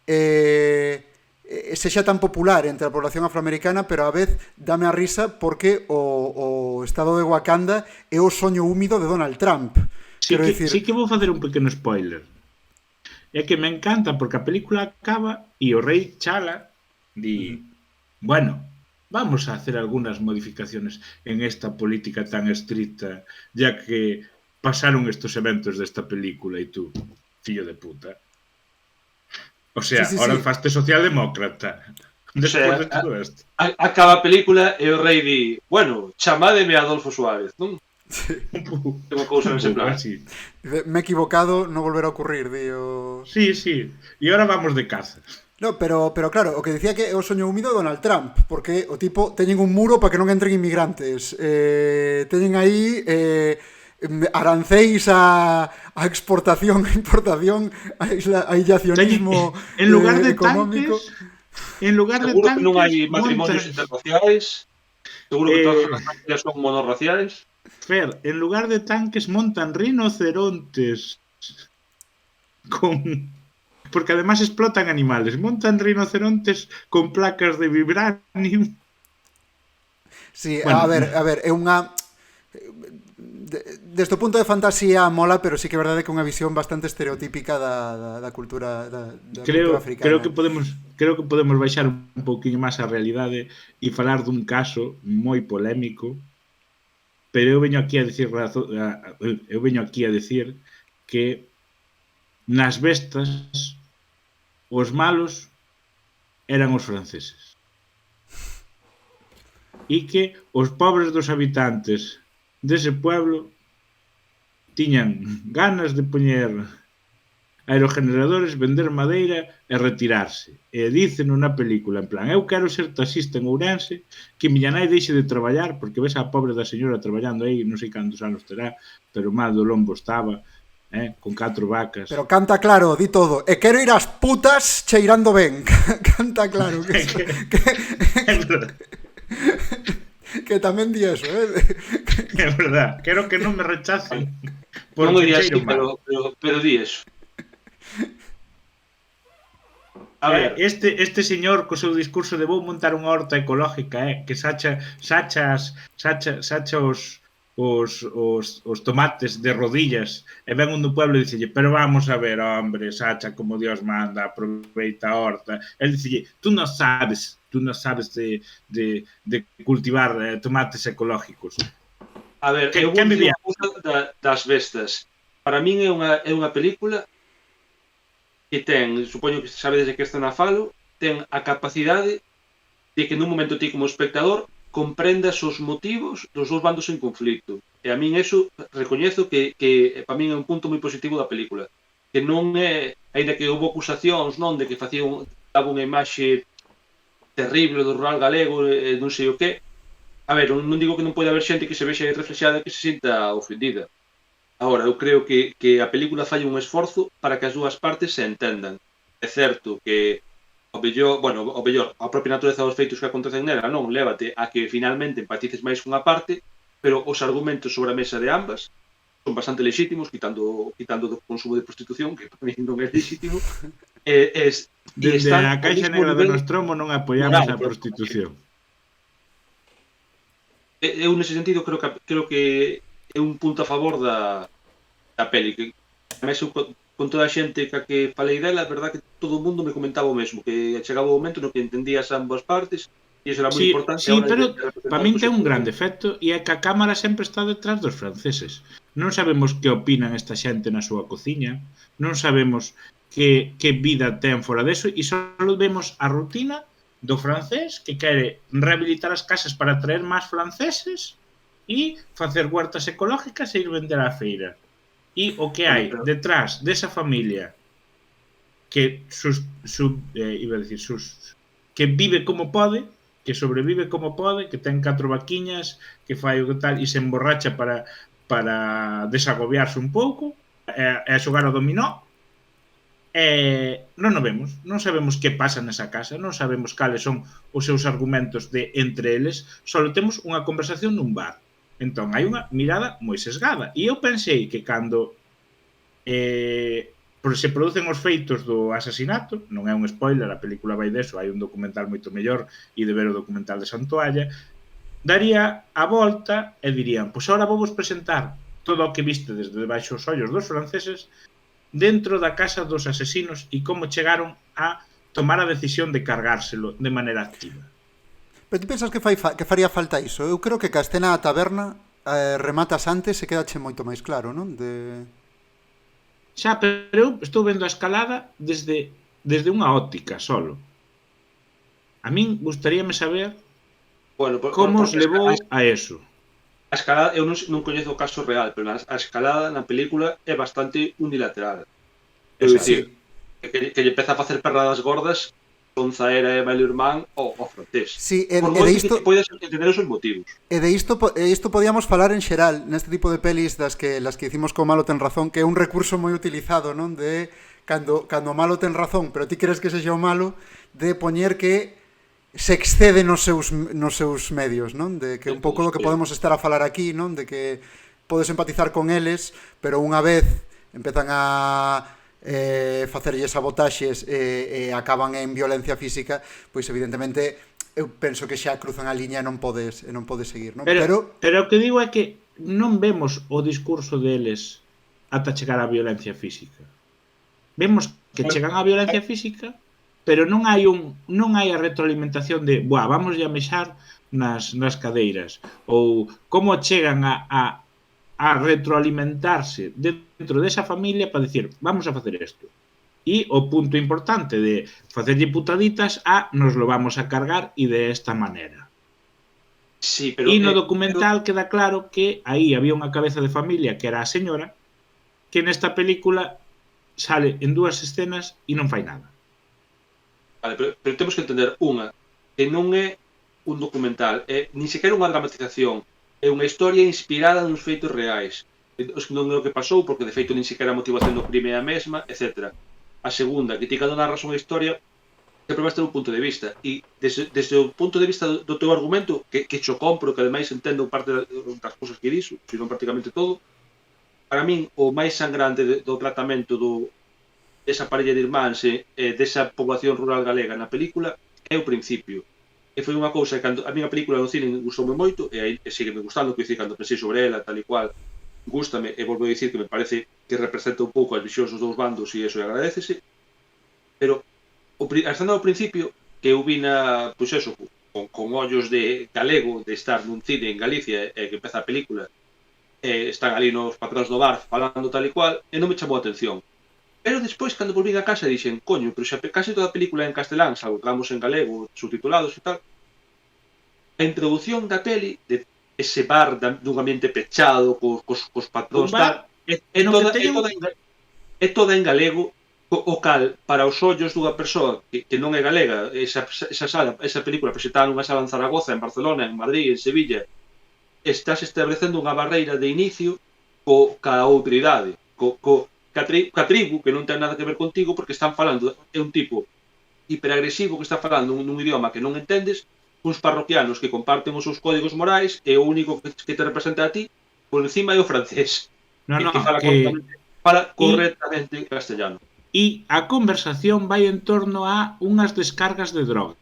sexa tan popular entre a población afroamericana, pero a vez dame a risa porque o estado de Wakanda é o soño húmido de Donald Trump. Sí que vou facer un pequeno spoiler. É que me encanta porque a película acaba e o rei T'Challa di, bueno, vamos a hacer algunas modificaciones en esta política tan estricta, ya que pasaron estos eventos desta película e tú, fillo de puta. O sea, sí. Ahora faste socialdemócrata. Despois de todo isto. Acaba a película e o rei di, bueno, chamádeme Adolfo Suárez, non? Sí. Unha cousa nese plan. Sí. Me he equivocado, non volverá a ocurrir, dío. Sí. E ahora vamos de caza. No, pero claro, o que decía que é o soño húmido de Donald Trump, porque o tipo teñen un muro para que non entren inmigrantes. Teñen aí aranceis a exportación, a importación, a aislacionismo en lugar de económico. En lugar seguro de tanques, que non hai matrimonios interraciais. Seguro que todas as familias son monorraciais. Fer, en lugar de tanques montan rinocerontes porque además explotan animales. Montan rinocerontes con placas de vibranium. Sí, bueno, a ver, é unha... Desde o punto de fantasía mola, pero sí que é verdade que é unha visión bastante estereotípica da cultura cultura africana. Creo que podemos baixar un pouquiño máis a realidade e falar dun caso moi polémico, pero eu veño aquí a decir que nas bestas os malos eran os franceses e que os pobres dos habitantes dese pueblo tiñan ganas de poñer aerogeneradores, vender madeira e retirarse. E dicen na película, en plan, eu quero ser taxista en Ourense, que miña nai deixe de traballar, porque ves a pobre da señora traballando aí, non sei cantos anos terá, pero mal do lombo estaba, con 4 vacas. Pero canta claro, di todo. E quero ir ás putas cheirando ben. Canta claro. Que tamén di eso, É verdad, quero que non me rechacen. Non o di así, pero di eso. A ver, este señor co seu discurso de vou montar unha horta ecológica, que sacha os tomates de rodillas e ven un do pueblo e dicelle, pero vamos a ver, hombre, sacha como Dios manda, aproveita a horta. El dicelle, tú non sabes de cultivar tomates ecológicos. A ver, eu vou dicir unha cousa das bestas. Para min é unha película que ten, supoño que sabedes de que esta na falo, ten a capacidade de que nun momento ti como espectador comprendas os motivos dos dous bandos en conflicto. E a min eso recoñezo que para min é un punto moi positivo da película. que non é, aínda que houve acusacións, non, de que daba unha imaxe terrible do rural galego, non sei o que. A ver, non digo que non pode haber xente que se vexa reflexada e que se sinta ofendida. Agora, eu creo que a película falla un esforzo para que as dúas partes se entendan. É certo que ao mellor, a propia natureza dos feitos que acontecen nela non lévate a que finalmente empatices máis cunha parte, pero os argumentos sobre a mesa de ambas son bastante lexítimos, quitando do consumo de prostitución, que para mí non é lexítimo. Desde a Caixa Negra do Nostromo non apoiamos a moral, prostitución. Eu nese sentido creo que é un punto a favor da peli, que ademais eu con toda a xente que falei dela, a verdad que todo o mundo me comentaba o mesmo, que chegaba o momento no que entendías ambas partes e iso era moi importante. Sí, pero para min ten un gran defecto e é que a cámara sempre está detrás dos franceses. Non sabemos que opinan esta xente na súa cociña, non sabemos que vida ten fora deso e só vemos a rutina do francés que quere rehabilitar as casas para traer máis franceses e facer huertas ecológicas e ir vender á feira. E o que hai detrás desa familia que que vive como pode, que sobrevive como pode, que ten 4 vaquiñas, que fai o que tal e se emborracha para desagobiarse un pouco e xogar ao dominó, non o vemos, non sabemos que pasa nesa casa, non sabemos cales son os seus argumentos de entre eles, só temos unha conversación nun bar. Entón, hai unha mirada moi sesgada. E eu pensei que cando se producen os feitos do asasinato, non é un spoiler, a película vai deso, hai un documental moito mellor e de ver o documental de Santoalla, daría a volta e dirían, pois agora vou vos presentar todo o que viste desde debaixo os ollos dos franceses dentro da casa dos asesinos e como chegaron a tomar a decisión de cargárselo de maneira activa. Pero ti pensas que faría falta iso? Eu creo que a escena a taberna rematas antes e quedache moito máis claro, non? Xa, pero eu estou vendo a escalada desde unha óptica solo. A min gustaríame saber como os levou a eso. A escalada, eu non coñezo o caso real, pero a escalada na película é bastante unilateral. É dicir, que lle empeza a facer perradas gordas con Zaera e Mailurman ao francés. Sí, por moi que podes entender os motivos. E de isto podíamos falar en xeral neste tipo de pelis las que hicimos con Malo ten razón, que é un recurso moi utilizado, non? De cando o malo ten razón, pero ti queres que sexa o malo, de poñer que se excede nos seus medios, non? De que un pouco do que podemos estar a falar aquí, non? De que podes empatizar con eles, pero unha vez empezan a facerlle sabotaxes e acaban en violencia física, pois evidentemente eu penso que xa cruzan a liña e non podes seguir, non? Pero o que digo é que non vemos o discurso deles ata chegar á violencia física. Vemos que chegan á violencia física, pero non hai a retroalimentación de, vamos a mexar nas cadeiras, ou como chegan a retroalimentarse dentro desa familia para decir, vamos a facer isto. E o punto importante de facerlle putaditas nos lo vamos a cargar e de esta manera. Sí, pero, e no documental queda claro que aí había unha cabeza de familia que era a señora, que nesta película sale en 2 escenas e non fai nada. Vale, pero temos que entender que non é un documental, nin sequera unha dramatización, é unha historia inspirada nos feitos reais. Non é o que pasou, porque de feito nin sequera a motivación do crime é a mesma, etc. A segunda, que ti cando narras unha historia que probaste un punto de vista, e desde o punto de vista do teu argumento, que xo compro, que ademais entendo parte das cousas que dixo, se non prácticamente todo, para min o máis sangrante do tratamento desa parella de irmáns e desa poboación rural galega na película é o principio. E foi unha cousa que cando a minha película no cine gustoume moito e sigue me gustando, que dicir, cando pensei sobre ela, tal e cual, gústame, e volvo a dicir que me parece que representa un pouco as visións dos dous bandos e eso agradecese, pero a escena do principio que eu vi pois eso, con ollos de galego, de estar nun cine en Galicia e que empeza a película están ali nos patróns do bar falando tal e cual, e non me chamou a atención. Pero despois, cando volvín a casa, dixen, coño, pero xa case toda a película é en castelán, salvo tramos en galego, subtitulados e tal. A introducción da peli, de ese bar dun ambiente pechado, cos patróns tal, é toda é toda en galego, o cal, para os ollos dunha persoa que non é galega, esa película presentada nunha sala en Zaragoza, en Barcelona, en Madrid, en Sevilla, estás establecendo unha barreira de inicio ca outridade, ca tribu, que non ten nada que ver contigo, porque están falando, é un tipo hiperagresivo que está falando nun idioma que non entendes, uns parroquianos que comparten os seus códigos morais, e o único que te representa a ti, por encima é o francés, No, no, que fala correctamente castellano. E a conversación vai en torno a unhas descargas de droga.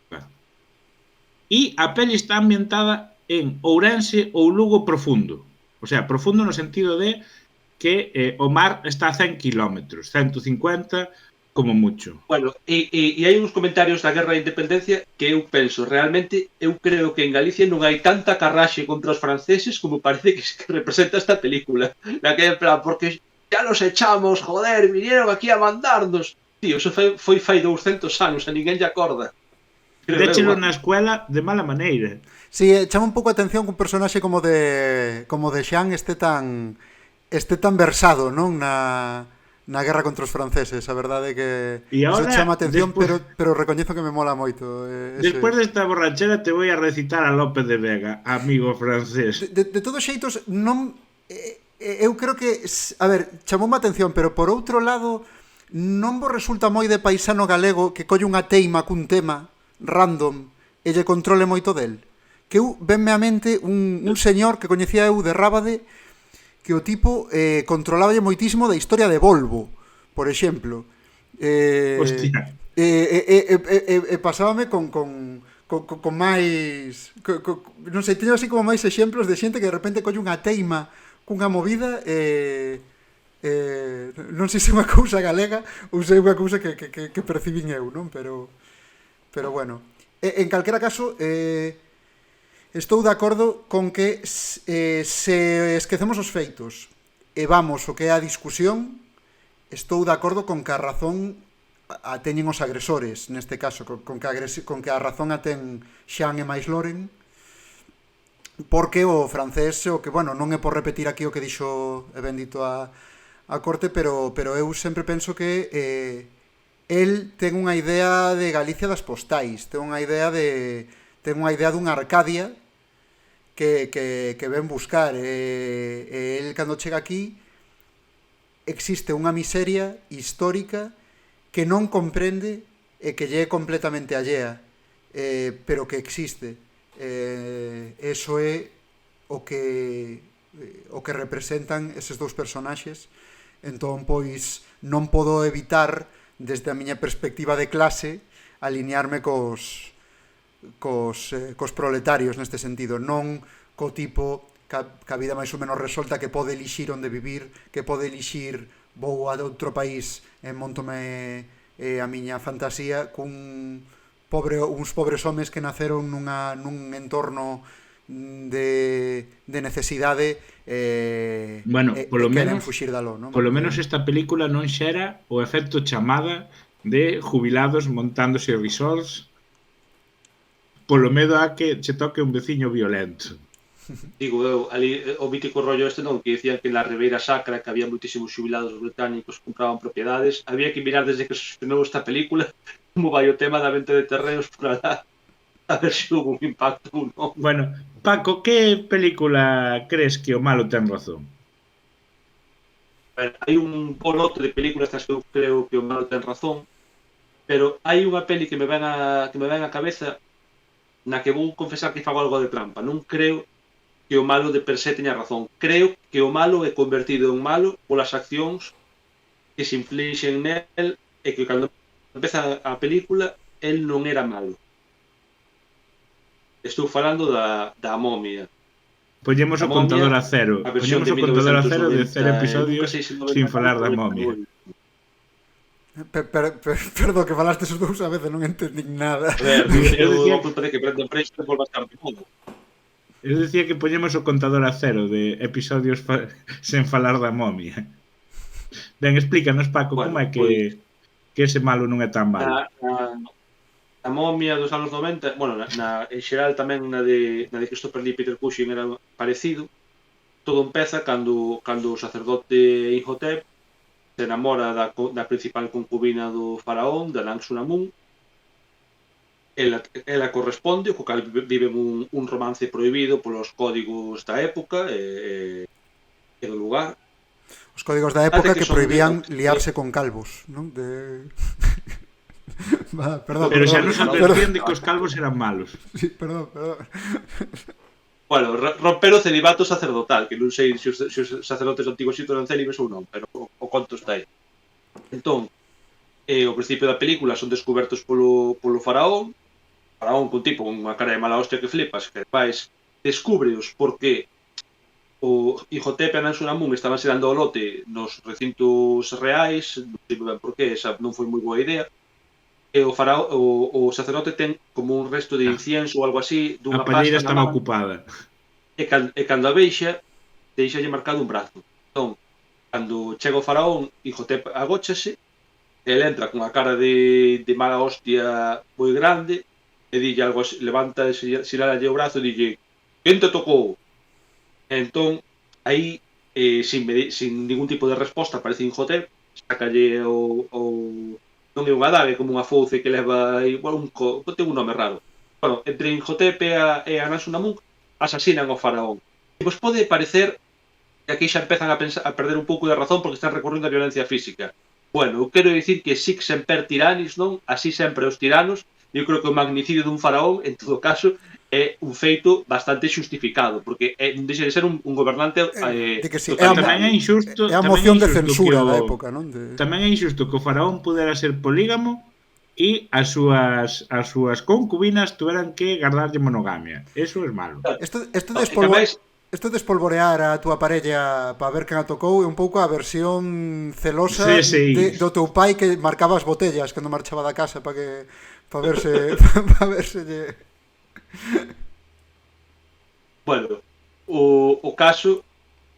E a peli está ambientada en Ourense ou Lugo profundo. O sea, profundo no sentido de que o mar está a 100 kilómetros, 150 como mucho. Bueno, e hai uns comentarios da Guerra da Independencia que eu penso, realmente, eu creo que en Galicia non hai tanta carraxe contra os franceses como parece que representa esta película. Naquele plan, porque ya los echamos, joder, vinieron aquí a mandarnos. Tío, eso foi fai 200 anos, a ninguén lle acorda. Déchelo na escuela de mala maneira. Sí, chama un pouco a atención que un personaxe como de Xan este tan versado, non, na guerra contra os franceses. A verdade é que ahora, eso chama a atención, después, pero recoñezo que me mola moito. Despois desta borrachera te voy a recitar a López de Vega, amigo francés. De todos xeitos, non... eu creo que, a ver, chamoume a atención, pero por outro lado non vos resulta moi de paisano galego que colle unha teima cun tema random e lle controle moito del? Que eu venme a mente un señor que coñecía eu de Rábade, que o tipo controlaballe moitísimo da historia de Volvo, por exemplo. Hostia. Pasábame con máis... non sei, teño así como máis exemplos de xente que de repente colle unha teima cunha movida non sei se é unha cousa galega ou se é unha cousa que percibín eu, non? Pero bueno, en calquera caso estou de acordo con que se esquecemos os feitos e vamos o que é a discusión, estou de acordo con que a razón a teñen os agresores, neste caso, con que a razón a ten Xan e máis Loren, porque o francés, o que, bueno, non é por repetir aquí o que dixo e bendito a corte, pero eu sempre penso que el ten unha idea de Galicia das postais, ten unha idea dunha Arcadia que ven buscar, e el cando chega aquí existe unha miseria histórica que non comprende e que lle é completamente allea, pero que existe. Eso é o que representan eses dous personaxes. Entón, pois, non podo evitar, desde a miña perspectiva de clase, alinearme cos proletarios neste sentido, non co tipo que a vida máis ou menos resolta, que pode elixir onde vivir, que pode elixir vou a outro país e montome a miña fantasía uns pobres homes que naceron nun entorno de necesidade bueno, polo queren menos fuxir dalo, non? Polo menos esta película non xera o efecto chamada de jubilados montándose resorts polo medo a que che toque un veciño violento. Digo eu, ali o mítico rollo este, non, que dicían que na Ribeira Sacra, que había moitísimos xubilados británicos que compraban propiedades. Había que mirar desde que se estrenou esta película como vai o tema da venta de terreos por alá, a ver se hubo un impacto ou non. Bueno, Paco, que película crees que o malo ten razón? Hai un polote de películas que eu creo que o malo ten razón, pero hai unha peli que me ven a cabeza na que vou confesar que fago algo de trampa. Non creo que o malo de per se teña razón. Creo que o malo é convertido en malo polas accións que se inflixen nel, e que cando empeza a película el non era malo. Estou falando da momia. Poñemos o contador a cero. Poñemos o contador a cero de 0 episodios sin falar da momia. Perdón, que falaste esos dous a veces, non entendín nada. A ver, eu culpa de que Brendan Fraser volva a estar de mundo. Eu dicía que poñemos o contador a cero de episodios sen falar da momia. Ben, explícanos, Paco, Bueno, como é que ese malo non é tan malo. A momia dos anos 90, bueno, en xeral tamén na de Christopher Lee e Peter Cushing era parecido. Todo empeza cando o sacerdote Imhotep se enamora da principal concubina do faraón, da Anck-Su-Namun. Ela corresponde, co cal viven un romance prohibido polos códigos da época e do lugar. Os códigos da época que que son prohibían de- liarse con calvos, non? Perdón, Pero xa perdón, nos advertían de que os calvos eran malos. Sí, perdón. Bueno, romper o celibato sacerdotal, que non sei se os sacerdotes do Antigo Egipto eran célibes ou non, pero o conto está aí. Entón, ao principio da película son descobertos polo faraón con tipo, con unha cara de mala hostia que flipas, que ademais descúbreos porque o Imhotep e Anck-Su-Namun estaban se dando o lote nos recintos reais, non sei ben por qué, esa non foi moi boa idea, e o faraón, o sacerdote ten como un resto de incienso ou algo así, dunha A palleira pasta na estaba man, ocupada. e cando a deixalle marcado un brazo. Entón, cando chega o faraón, Imhotep agóchase, ele entra con a cara de mala hostia moi grande, e dille algo así, levanta e sinalalle o brazo e dille: "Quen te tocou?" E entón, aí, sin ningún tipo de resposta, aparece Imhotep, sacalle non é unha daga, é como unha fouce que leva igual ten un nome raro. Bueno, entre Imhotep e Anck-Su-Namun asasinan ao faraón. E vos pode parecer que aquí xa empezan a perder un pouco de razón porque están recorrendo a violencia física. Bueno, eu quero dicir que sic semper tyrannis, non? Así sempre os tiranos. Eu creo que o magnicidio dun faraón, en todo caso, é un feito bastante xustificado, porque non deixa de ser un gobernante Di que sí, Tamén é injusto, É a tamén moción é de injusto censura que da época, non? Tamén é injusto que o faraón pudera ser polígamo e as súas concubinas tuveran que guardarlle monogamia. Eso é malo. Esto máis, de espolvorear a túa parella para ver quen a tocou é un pouco a versión celosa do teu pai que marcaba as botellas cando marchaba da casa para verse Bueno, o caso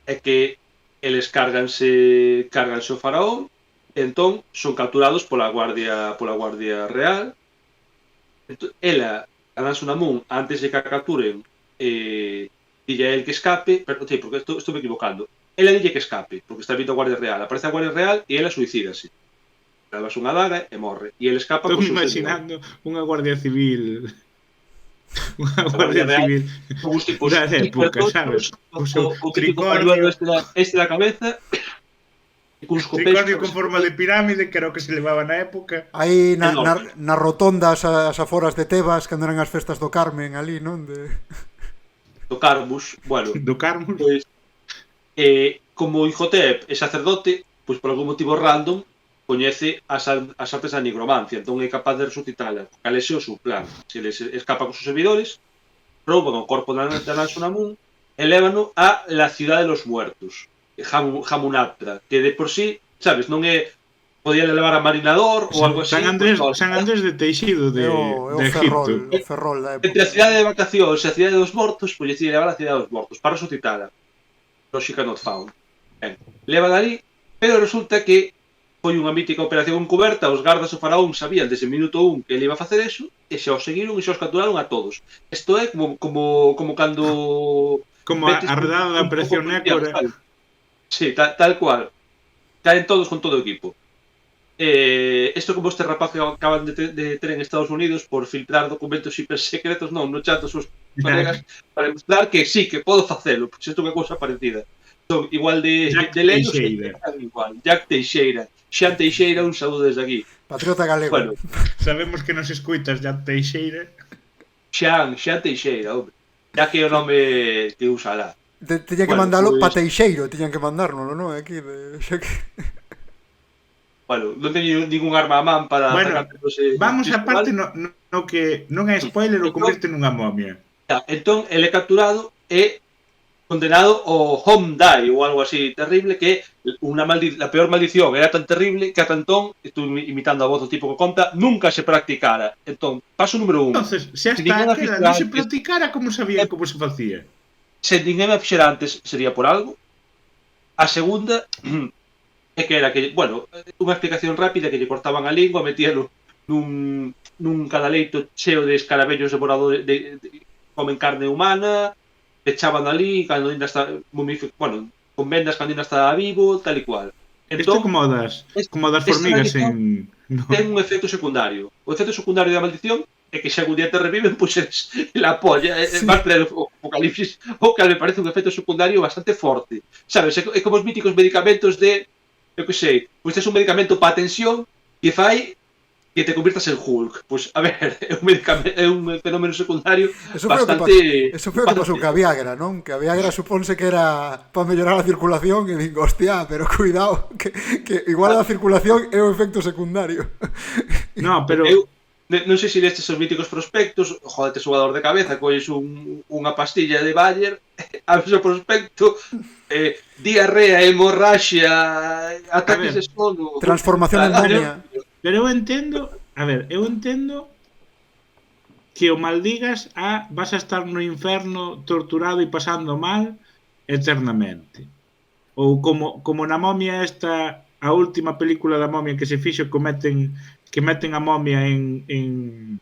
é que eles cárganse o faraón, e entón son capturados pola Guardia Real. Entón, ela, Anck-Su-Namun, antes de que a capturen, dille a el que escape, pero sí, porque estou me equivocando. Ela dille que escape, porque está vindo a Guardia Real. Aparece a Guardia Real e ela suicídase. Levas unha daga e morre. E ele escapa Estou co seu imaginando unha Guardia Civil. Unha Guardia Guardia Civil os tipos da época, sabes? O seu tricornio este da cabeza e cuns tricornio con forma de pirámide, que era o que se levaba na época. aí na rotonda as aforas de Tebas cando eran as festas do Carmen ali, non? Do Carmus, bueno, Do Carmus. pois como Imhotep é sacerdote, pois por algún motivo random coñece as artes da nigromancia, entón é capaz de resucitala. Cal é o seu plan? Se les escapa con os servidores, rouban o corpo de Anck-Su-Namun e lévano a la ciudad de los muertos, Hamunaptra, que de por sí, sabes, non é podía levar a Marinador ou algo así. San Andrés de Teixido de Egipto. O Ferrol da época. Entre a cidade de vacacións e a cidade dos mortos, pois decide levar a cidade dos mortos para resucitala. Lógica not found. Ben, levan ali, pero resulta que foi unha mítica operación encuberta, os gardas do faraón sabían desde o minuto 1 que ele iba a facer eso, e xa os seguiron e xa os capturaron a todos. Isto é como cando... Como a redada da Operación Nécora. Sí, tal cual. Caen todos con todo o equipo. Isto como este rapaz que acaban de ter en Estados Unidos por filtrar documentos hipersecretos, non, no chat dos seus colegas, para demostrar que sí, que podo facelo, pois isto é unha cousa parecida. Son igual de lenos, igual. Jack Teixeira. Xan Teixeira, un saúdo desde aquí. Patriota galego. Bueno, sabemos que nos escuitas, Xan Teixeira. Xan Teixeira, hombre. Ya que é o nome que usa lá. Tiña que mandalo pa Teixeiro, tiñan que mandárnoslo, non? Aquí Bueno, non teño ningún arma a man para... Bueno, vamos a parte no que non é spoiler o convirte nunha momia. Entón, ele é capturado e condenado ao Home Die ou algo así terrible, que a peor maldición era tan terrible que ata entón, estou imitando a voz do tipo que conta, nunca se practicara. Entón, paso número 1. Entonces, se hasta aquela non se practicara, como sabían como se facía? Se ninguén me fixera antes, sería por algo. A segunda é que era que, bueno, unha explicación rápida que lle cortaban a lingua, metíalo nun cadaleito cheo de escarabellos devoradores comen carne humana, echaban ali cando ainda está con vendas cando ainda estaba vivo, tal e cual. Isto é Entón, como das esta formigas maldición no. ten un efecto secundario. O efecto secundario da maldición é que se algún día te reviven, pois eres la polla. Sí. Vas ler o Apocalipsis, o que me parece un efecto secundario bastante forte. Sabes, é como os míticos medicamentos de, eu que sei, pois tes un medicamento para a tensión que fai que te convirtas en Hulk. Pois, a ver, é un fenómeno secundario Eso foi o que bastante... eso foi o que pasou ca Viagra, non? Que a Viagra suponse que era para mellorar a circulación e digo, hostia, pero cuidado, que igual a circulación é o efecto secundario. No, pero Eu non sei se lestes os míticos prospectos, joder, tes un dor de cabeza, colles unha pastilla de Bayer, abres o prospecto, diarrea, hemorraxia, ataques de sono... Transformación en momia. Pero eu entendo que o maldigas vas a estar no inferno torturado e pasando mal eternamente. Ou como na momia esta, a última película da momia que se fixo que meten a momia en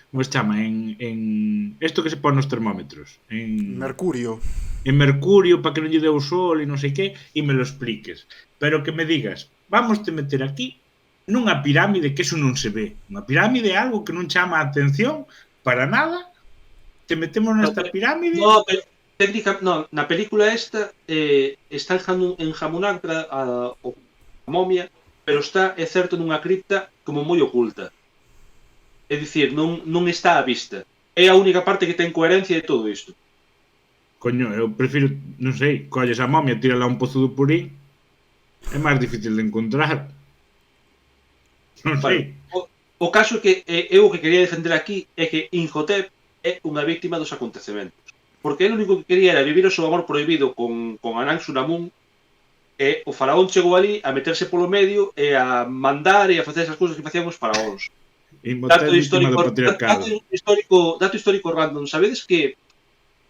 como se chama? En isto que se pon nos termómetros. Mercurio. En mercurio para que non lle dé o sol e non sei que, e me lo expliques. Pero que me digas, vamos te meter aquí nunha pirámide que eso non se ve. Unha pirámide é algo que non chama a atención para nada. Te metemos nesta pirámide. No, pero na película esta está enjamonada a momia, pero está, é certo, nunha cripta como moi oculta. É dicir, non está á vista. É a única parte que ten coherencia de todo isto. Coño, eu prefiro, non sei, colles a momia, tírala a un pozo do Purín. É máis difícil de encontrar. Non sei. O caso é que eu o que quería defender aquí é que Imhotep é unha víctima dos acontecementos. Porque ele o único que quería era vivir o seu amor prohibido con Anán-Sunamun, e o faraón chegou ali a meterse polo medio e a mandar e a facer esas cousas que facían os faraóns. Dato histórico random. Sabedes que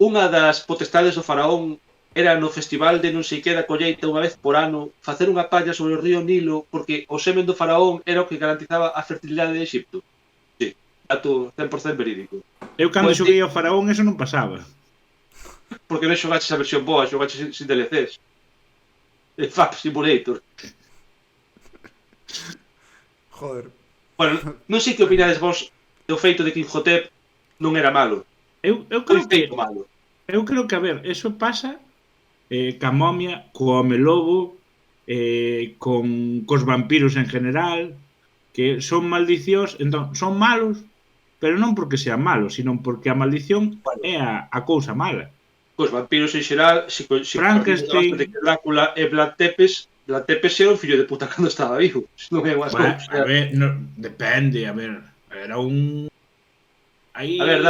unha das potestades do faraón era no festival de non sei que da colleita unha vez por ano facer unha palla sobre o río Nilo porque o semen do faraón era o que garantizaba a fertilidade de Egipto? Sí, dato 100% verídico. Eu cando xoguei ao faraón eso non pasaba. Porque non xogaches a versión boa, xogaches sin DLCs. Fab Simulator. Joder. Bueno, non sei que opinades vos do feito de que Imhotep non era malo. Eu creo que, a ver, eso pasa ca momia, co home lobo, cos vampiros en general, que son maldicións, entón, son malos, pero non porque sean malos, sino porque a maldición é a cousa mala. Cos vampiros en xeral, se Frankenstein, de que Drácula e Vlad Tepes era un fillo de puta cando estaba vivo. Non é unhas cousas. A ver, depende, a ver, era un... Ahí... A ver,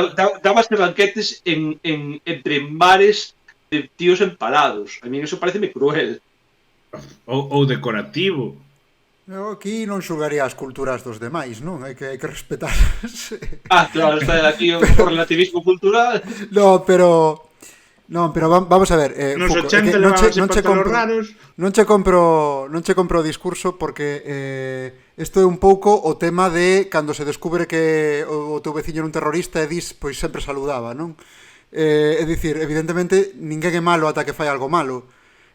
dábase banquetes entre mares de tíos empalados. A mí eso pareceme cruel. Ou decorativo. Eu aquí non xugaría as culturas dos demais, non? Hai que respetar. Claro, está aquí o relativismo cultural. No, pero vamos a ver, Nos Fuco, 80 levábanse pantalos raros. Non che compro o discurso porque isto é un pouco o tema de cando se descubre que o teu veciño era un terrorista e dis, pois sempre saludaba, non? É dicir, evidentemente ninguén é malo ata que fai algo malo,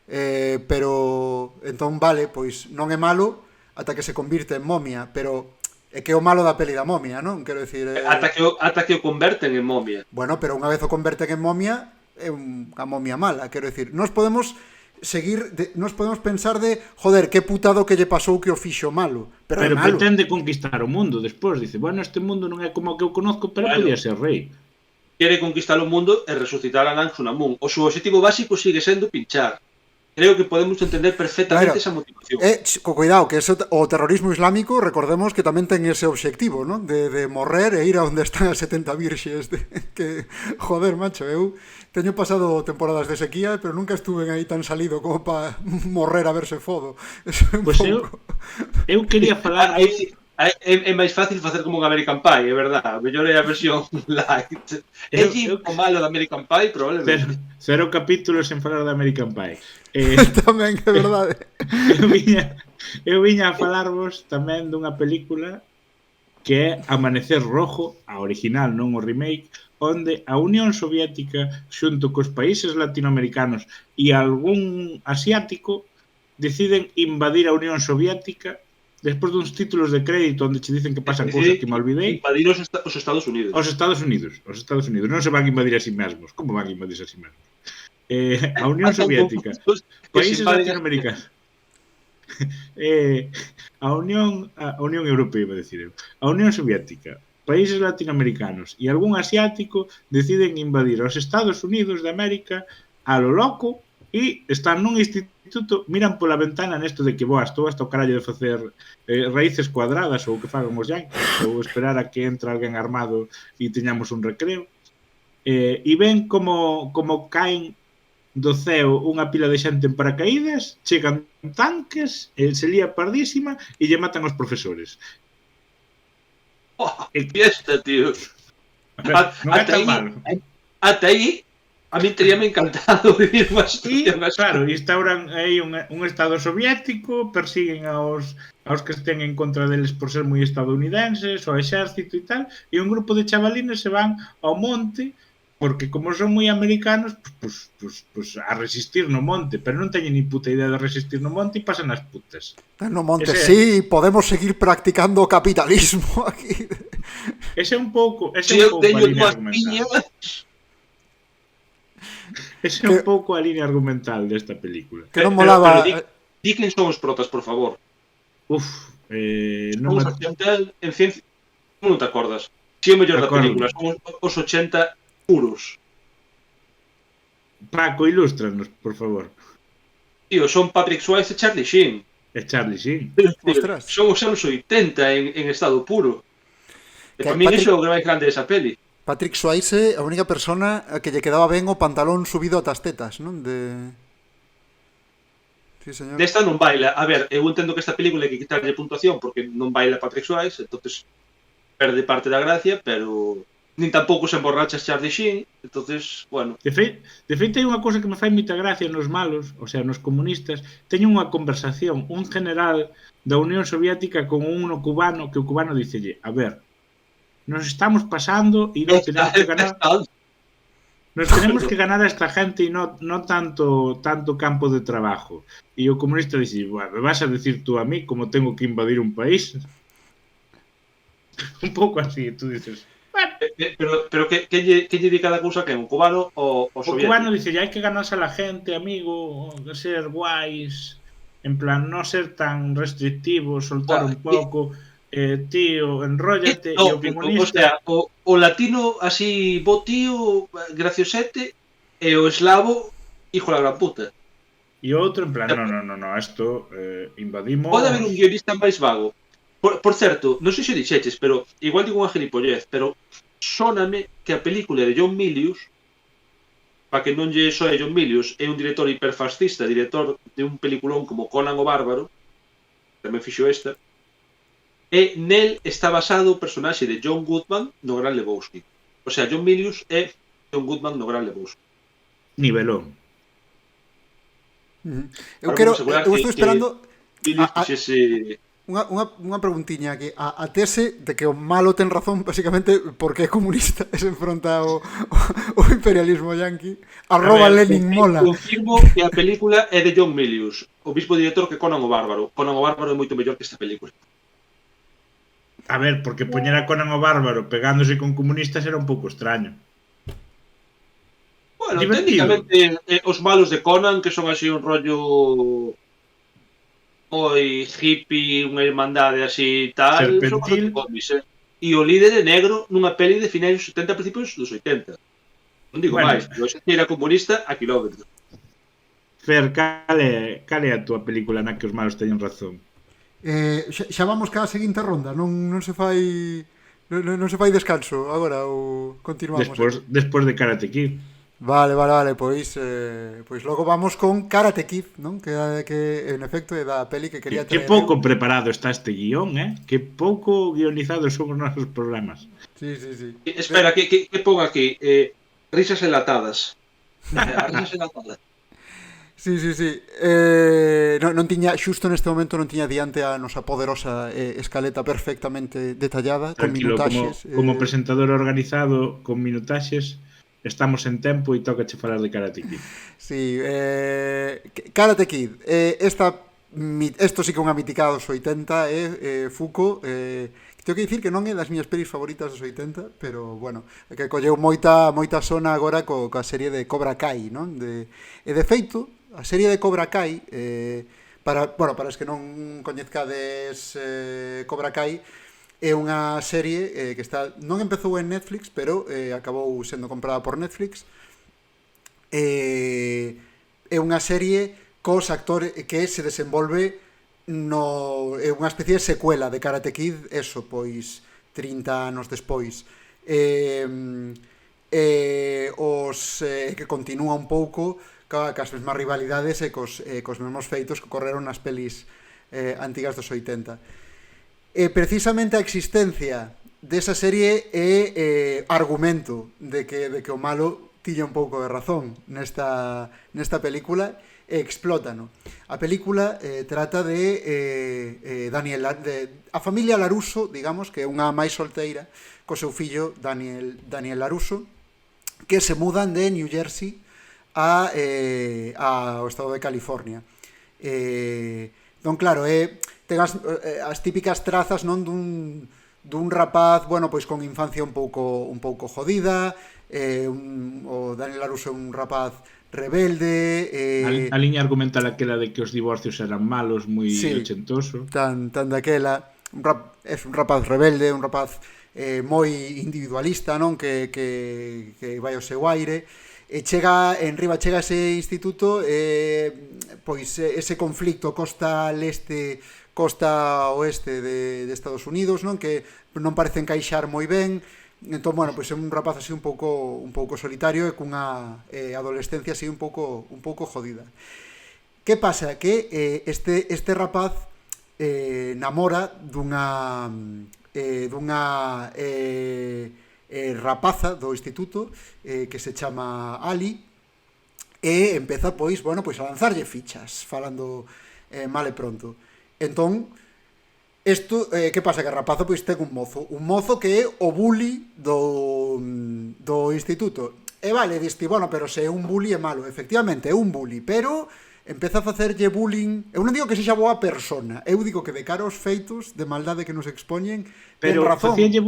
pero entón vale, pois non é malo ata que se convirte en momia, pero é que é o malo da peli da momia, non? Quero dicir, ata que o converten en momia. Bueno, pero unha vez o converten en momia é unha momia mala, quero dicir, nós podemos pensar de, joder, que putado que lle pasou que o fixo malo, pero é malo. Pretende conquistar o mundo despois, dice, bueno, este mundo non é como o que eu conozco, pero podía ser rei. Quere conquistar o mundo e resucitar a Anán-Sunamun. O seu objetivo básico sigue sendo pinchar. Creo que podemos entender perfectamente esa motivación. Cuidado, que o terrorismo islámico, recordemos que tamén ten ese obxectivo, ¿no? De morrer e ir a onde están as 70 virxes. Que, joder, macho, eu teño pasado temporadas de sequía, pero nunca estuve aí tan salido como para morrer a verse fodo. Pois eu quería falar... É máis fácil facer como un American Pie, é verdad. Mellor é a versión light. É o malo da American Pie, probablemente. Pero 0 capítulos sen falar da American Pie. Tamén, é verdade. Eu viña a falarvos tamén dunha película que é Amanecer Rojo, a original, non o remake, onde a Unión Soviética, xunto cos países latinoamericanos e algún asiático, deciden invadir a Unión Soviética despois duns títulos de crédito onde che dicen que pasan cousas que me olvidei. Invadir os Estados Unidos. Os Estados Unidos non se van a invadir a si mesmos. Como van a invadir a si mesmos? A Unión Soviética, países latinoamericanos. A Unión Europea, iba a decir eu. A Unión Soviética, países latinoamericanos e algún asiático deciden invadir os Estados Unidos de América a lo loco e están nun instituto, miran pola ventana nesto de que estou hasta o carallo de facer raíces cuadradas ou que fagan os yankees ou esperar a que entre alguén armado e teñamos un recreo e ven como caen do ceo unha pila de xente en paracaídas, chegan tanques, se lía pardísima e lle matan os profesores. Fiesta, tío. Non é tan malo. Ata aí a mí teríame encantado vivir unha situación así. Claro, instauran aí un estado soviético, persiguen aos que estén en contra deles por ser moi estadounidenses, ao exército e tal, e un grupo de chavalines se van ao monte, porque como son moi americanos, pues a resistir no monte, pero non teñen ni puta idea de resistir no monte e pasan as putas. No monte, sí, podemos seguir practicando o capitalismo aquí. Ese é un pouco a línea argumental. Ese é un pouco a línea argumental desta película. Que non molaba... Di quen son os protas, por favor. Non os 80 en ciencia... Non te acordas? Si é o mellor da película, son os 80 puros. Paco, ilústranos, por favor. Tío, son Patrick Swayze e Charlie Sheen. Ostras. Son os anos 80 en estado puro. E para mí iso é o máis grande desa peli. Patrick Swayze, a única persona a que lle quedaba ben o pantalón subido ata as tetas, non? Sí, señor. Desta non baila. A ver, eu entendo que esta película hai que quitarlle puntuación porque non baila Patrick Swayze, entonces perde parte da gracia, pero nin tampouco se emborracha Charlie Sheen, entonces, bueno. De feito, hai unha cousa que me fai moita gracia nos malos, o sea, nos comunistas, teñen unha conversación, un general da Unión Soviética con un cubano, que o cubano dicelle, a ver, nos estamos pasando e nos tenemos que ganar. Nos tenemos que ganar a esta gente e no tanto campo de trabajo. E o comunista dice, bueno, me vas a decir tú a mí como tengo que invadir un país? Un pouco así, tú dices. Bueno. Pero que lle di cada cousa que un cubano o soviético? O cubano dice, hai que ganarse a la gente, amigo, ser guais, en plan, non ser tan restrictivo, soltar un pouco... tío, enróllate, no, e o comunista... O sea, o latino así, bo tío, graciosete, e o eslavo, hijo la gran puta. E o outro, en plan, no, esto invadimos... Pode haber un guionista máis vago. Por certo, non sei se dixeches, pero igual digo unha gilipollez, pero sóname que a película de John Milius, para que non lle soe John Milius, é un director hiperfascista, director de un peliculón como Conan o Bárbaro, tamén fixo esta, e nel está basado o personaxe de John Goodman no Gran Lebowski. O sea, John Milius é John Goodman no Gran Lebowski. Nivelón. Eu estou esperando unha preguntiña aquí. A tese de que o malo ten razón basicamente porque é comunista e se enfronta o imperialismo yanqui. Lenin mola. Confirmo que a película é de John Milius, o mismo director que Conan o Bárbaro. Conan o Bárbaro é moito mellor que esta película. A ver, porque poñer a Conan o Bárbaro pegándose con comunistas era un pouco extraño. Bueno, técnicamente os malos de Conan, que son así un rollo moi hippie, unha irmandade así tal, serpentil, son cómics, e o líder é negro nunha peli de finais dos 70 principios dos 80. Non digo máis, pero xa era comunista a kilómetros. Fer, cal é a túa película na que os malos teñen razón? Xa vamos cada seguinte ronda, non se fai descanso agora ou continuamos? Despois de Karate Kid. Vale, pois logo vamos con Karate Kid, non? Que en efecto é da peli que quería traer. Que pouco preparado está este guión, que pouco guionizados son os nosos programas. Sí. Espera, que pongo aquí? Risas enlatadas. Risas enlatadas. Sí. Non tiña, xusto neste momento non tiña diante a nosa poderosa escaleta perfectamente detallada. Tranquilo, con minutaxes. Como presentador organizado con minutaxes, estamos en tempo e toca che falar de Karate Kid. Sí, Karate Kid. Esto sí que é unha miticada dos 80, Fuko. Tengo que dicir que non é das miñas pelis favoritas dos 80, pero, bueno, é que colleu moita sona agora coa serie de Cobra Kai, non? E de feito, a serie de Cobra Kai, para os que non coñezcades Cobra Kai, é unha serie que non empezou en Netflix, pero acabou sendo comprada por Netflix. É unha serie cos actores que se desenvolve é unha especie de secuela de Karate Kid, eso, pois 30 anos despois. Que continúa un pouco cas mesmas rivalidades e cos mesmos feitos que ocorreron nas pelis antigas dos 80. Precisamente a existencia desa serie é argumento de que o malo tiña un pouco de razón nesta película e explótano. A película trata de a familia Larusso, digamos, que é unha máis solteira co seu fillo Daniel Larusso, que se mudan de New Jersey ao estado de California. Entón, claro, ten as típicas trazas, non, dun rapaz, bueno, pois con infancia un pouco jodida. O Daniel Larusso é un rapaz rebelde. A liña argumental aquela de que os divorcios eran malos, moi ochentoso. Tan daquela. É un rapaz rebelde, un rapaz moi individualista, non? Que vai ao seu aire. Chega a ese instituto, pois ese conflicto costa leste, costa oeste de Estados Unidos, non? Que non parece encaixar moi ben. Entón, bueno, pois é un rapaz así un pouco solitario e cunha adolescencia así un pouco jodida. Que pasa? Que este rapaz namora dunha rapaza do instituto que se chama Ali, e empeza, pois, bueno, pois a lanzarlle fichas, falando mal e pronto. Entón, isto, que pasa? Que a rapaza pois ten un mozo que é o bully do instituto. E vale, diste, bueno, pero se é un bully é malo. Efectivamente, é un bully, pero empeza a facerlle bullying. Eu non digo que sexa boa persona, eu digo que de cara aos feitos de maldade que nos expoñen, ten razón. Pero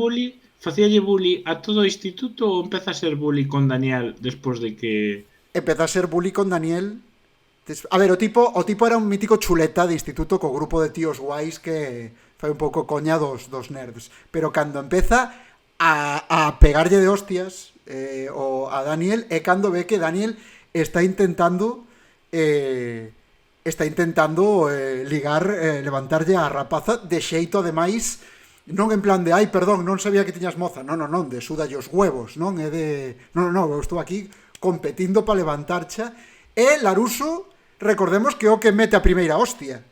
facíalle bully a todo o instituto ou empeza a ser bully con Daniel despois de que... Empeza a ser bully con Daniel. A ver, o tipo era un mítico chuleta de instituto co grupo de tíos guais que fai un pouco coña dos nerds. Pero cando empeza a pegarlle de hostias a Daniel, é cando ve que Daniel está intentando ligar, levantarlle a rapaza de xeito, ademais, non en plan de, ai, perdón, non sabía que tiñas moza, non, de súdalle os huevos, non é de... Non, eu estou aquí competindo para levantarcha. E Larusso, recordemos que é o que mete a primeira hostia,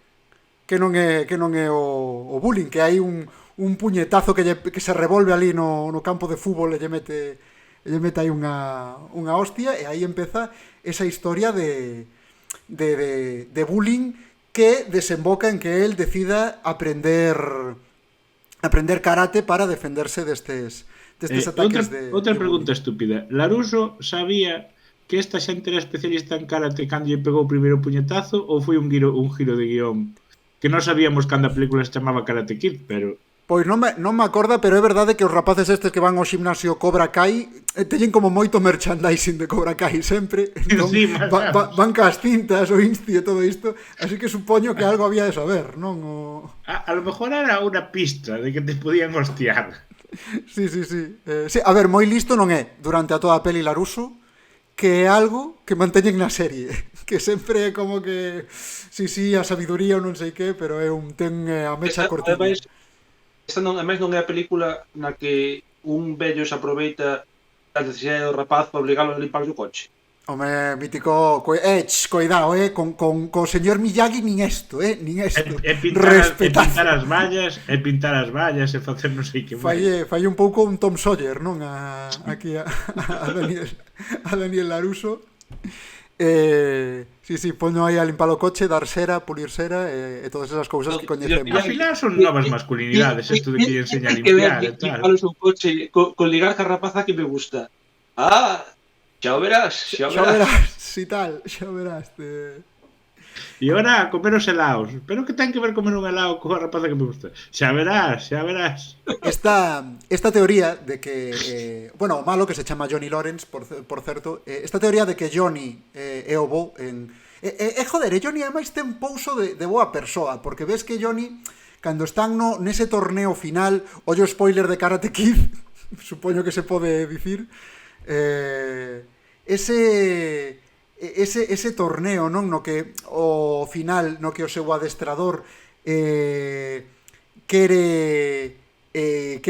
que non é o bullying, que hai un puñetazo que se revolve ali no campo de fútbol e lle mete aí unha hostia, e aí empeza esa historia de bullying que desemboca en que él decida aprender karate para defenderse destes ataques outra pregunta estúpida. Larusso sabía que esta xente era especialista en karate cando lle pegou o primeiro puñetazo, ou foi un giro de guión? Que non sabíamos cando a película se chamaba Karate Kid, pero... Pois non me acorda, pero é verdade que os rapaces estes que van ao gimnasio Cobra Kai teñen como moito merchandising de Cobra Kai sempre. Entón, sí, van cas cintas, o Insti e todo isto, así que supoño que algo había de saber, non? A lo mejor era unha pista de que te podían hostiar. Sí. Sí, a ver, moi listo non é durante a toda a peli Larusso, que é algo que manteñen na serie, que sempre é como que sí, a sabiduría ou non sei que, pero é ten a mecha cortita. Esta non é a película na que un vello se aproveita da necesidade do rapaz para obrigalo a limpar o coche. Home, mítico, coidado, con o señor Miyagi nin esto, nin esto. Pintar as vallas e facer non sei que máis. Fai un pouco un Tom Sawyer, non? Aquí a Daniel Larusso. Sí, poño aí a limpar o coche, dar cera, pulir cera e todas esas cousas que coñecemos. Al final son novas masculinidades, isto de que enseña a limpiar e tal. Limpar o seu coche con ligar ca rapaza que me gusta. Xa o verás, xa o Xa verás. verás, si tal, xa verás. E agora a comer os helados. Pero que ten que ver comer un helado coa rapaza que me gusta? Xa verás, xa verás. Esta teoría de que, bueno, o malo que se chama Johnny Lawrence, por certo, esta teoría de que Johnny é o bo en... joder, Johnny ademais ten pouso de boa persoa, porque ves que Johnny, cando están nese torneo final, ollo spoiler de Karate Kid, supoño que se pode dicir, ese torneo, non, no que o final, no que o seu adestrador quere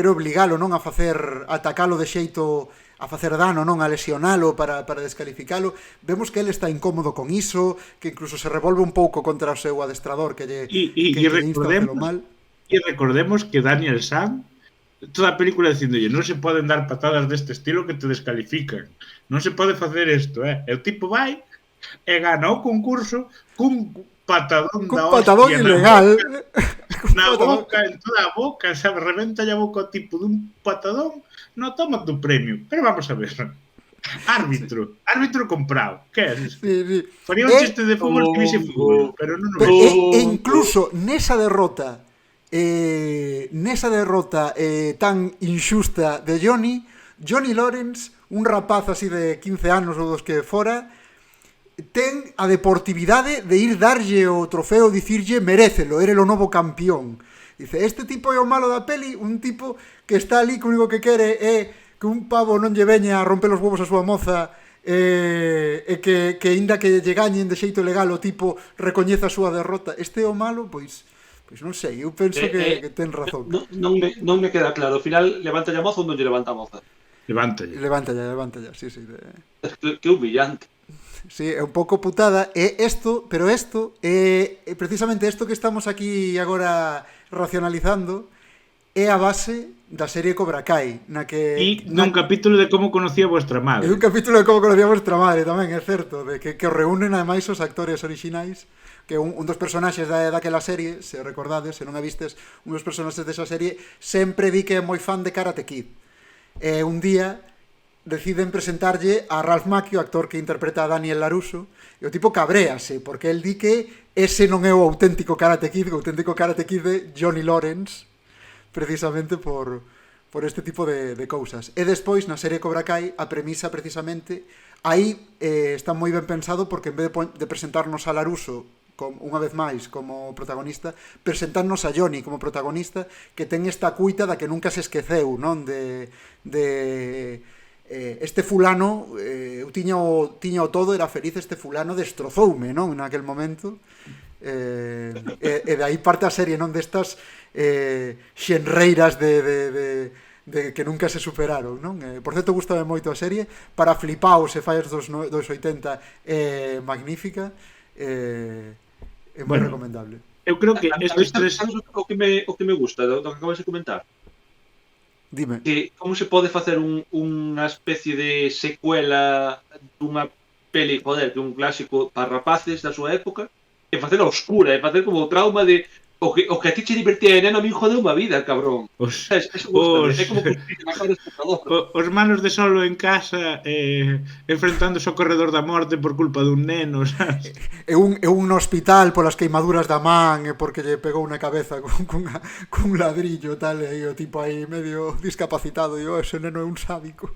obligalo, non, a atacalo de xeito a facer dano, non, a lesionalo para descalificalo. Vemos que ele está incómodo con iso, que incluso se revolve un pouco contra o seu adestrador que lle insta a facelo mal. E recordemos que Daniel San toda a película dicindolle non se poden dar patadas deste estilo que te descalifican, non se pode facer isto, E o tipo vai e gana o concurso cun patadón da hostia, patadón ilegal na boca, en toda a boca, sabe, reventa a boca o tipo dun patadón, no toma tu premio. Pero vamos a ver, árbitro comprado, que é? Sí. Faría un chiste de fútbol que vixe fútbol, pero non o e incluso nesa derrota tan injusta de Johnny Lawrence, un rapaz así de 15 anos ou dos que fora, ten a deportividade de ir darlle o trofeo, dicirlle merécelo, eres o novo campeón. Dice, este tipo é o malo da peli, un tipo que está ali que o único que quere é que un pavo non lle veña a romper os huevos a súa moza e que inda que lle gañen de xeito legal o tipo recoñeza a súa derrota. Este é o malo, pois non sei, eu penso que ten razón. Non me queda claro, ao final levanta a moza ou non lle levanta a moza? Levántalla, sí. Que humillante. Sí, é un pouco putada, pero isto é precisamente isto que estamos aquí agora racionalizando é a base da serie Cobra Kai, na que nun capítulo de como conocía vuestra madre. É un capítulo de como conocía vuestra madre tamén, é certo, de que reúnen ademais os actores orixinais, que un dos personaxes daquela serie, se recordades, se non a vistes, un dos personaxes desa serie sempre di que é moi fan de Karate Kid. E un día deciden presentarlle a Ralph Macchio, actor que interpreta a Daniel LaRusso, e o tipo cabréase, porque el di que ese non é o auténtico Karate Kid, o auténtico Karate Kid de Johnny Lawrence, precisamente por este tipo de cousas. E despois, na serie Cobra Kai, a premisa precisamente, aí está moi ben pensado, porque en vez de presentarnos a LaRusso unha vez máis como protagonista, presentarnos a Johnny como protagonista, que ten esta cuita da que nunca se esqueceu, non? Este fulano eu tiña o todo, era feliz, este fulano destrozoume, non, naquel momento, e de aí parte a serie, non, destas xenreiras de que nunca se superaron, non? Por certo, gustame moito a serie, para flipaos e fallos dos 80 é magnífica, é moi recomendable. Eu creo que estes tres... O que me gusta do que acabas de comentar? Dime. Que como se pode facer unha especie de secuela dunha peli, joder, de un clásico para rapaces da súa época, e facela oscura, e facer como o trauma de o que a ti che divertía de neno, a mí jodeu unha vida, cabrón. Eso gusta, é como que na cara do espectador. Os manos de Solo en casa enfrentándose ao corredor da morte por culpa dun neno, sabes? É un hospital polas queimaduras da man, porque lle pegou na cabeza cun ladrillo tal, e o tipo aí medio discapacitado, e ese neno é un sádico.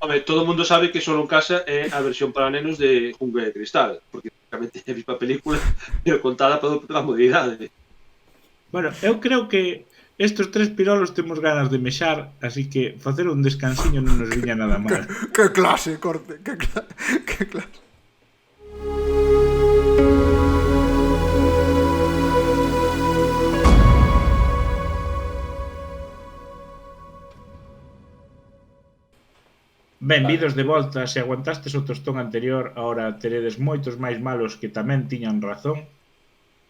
Home, todo o mundo sabe que Solo en casa é a versión para nenos de Jungla de Cristal, porque realmente é a mesma película, pero contada por outra modalidade. Bueno, eu creo que estes tres pirolos temos ganas de mexar, así que facer un descansiño non nos viña nada mal. Que clase, corte, que clase. Benvidos de volta, se aguantastes o tostón anterior, ahora teredes moitos máis malos que tamén tiñan razón.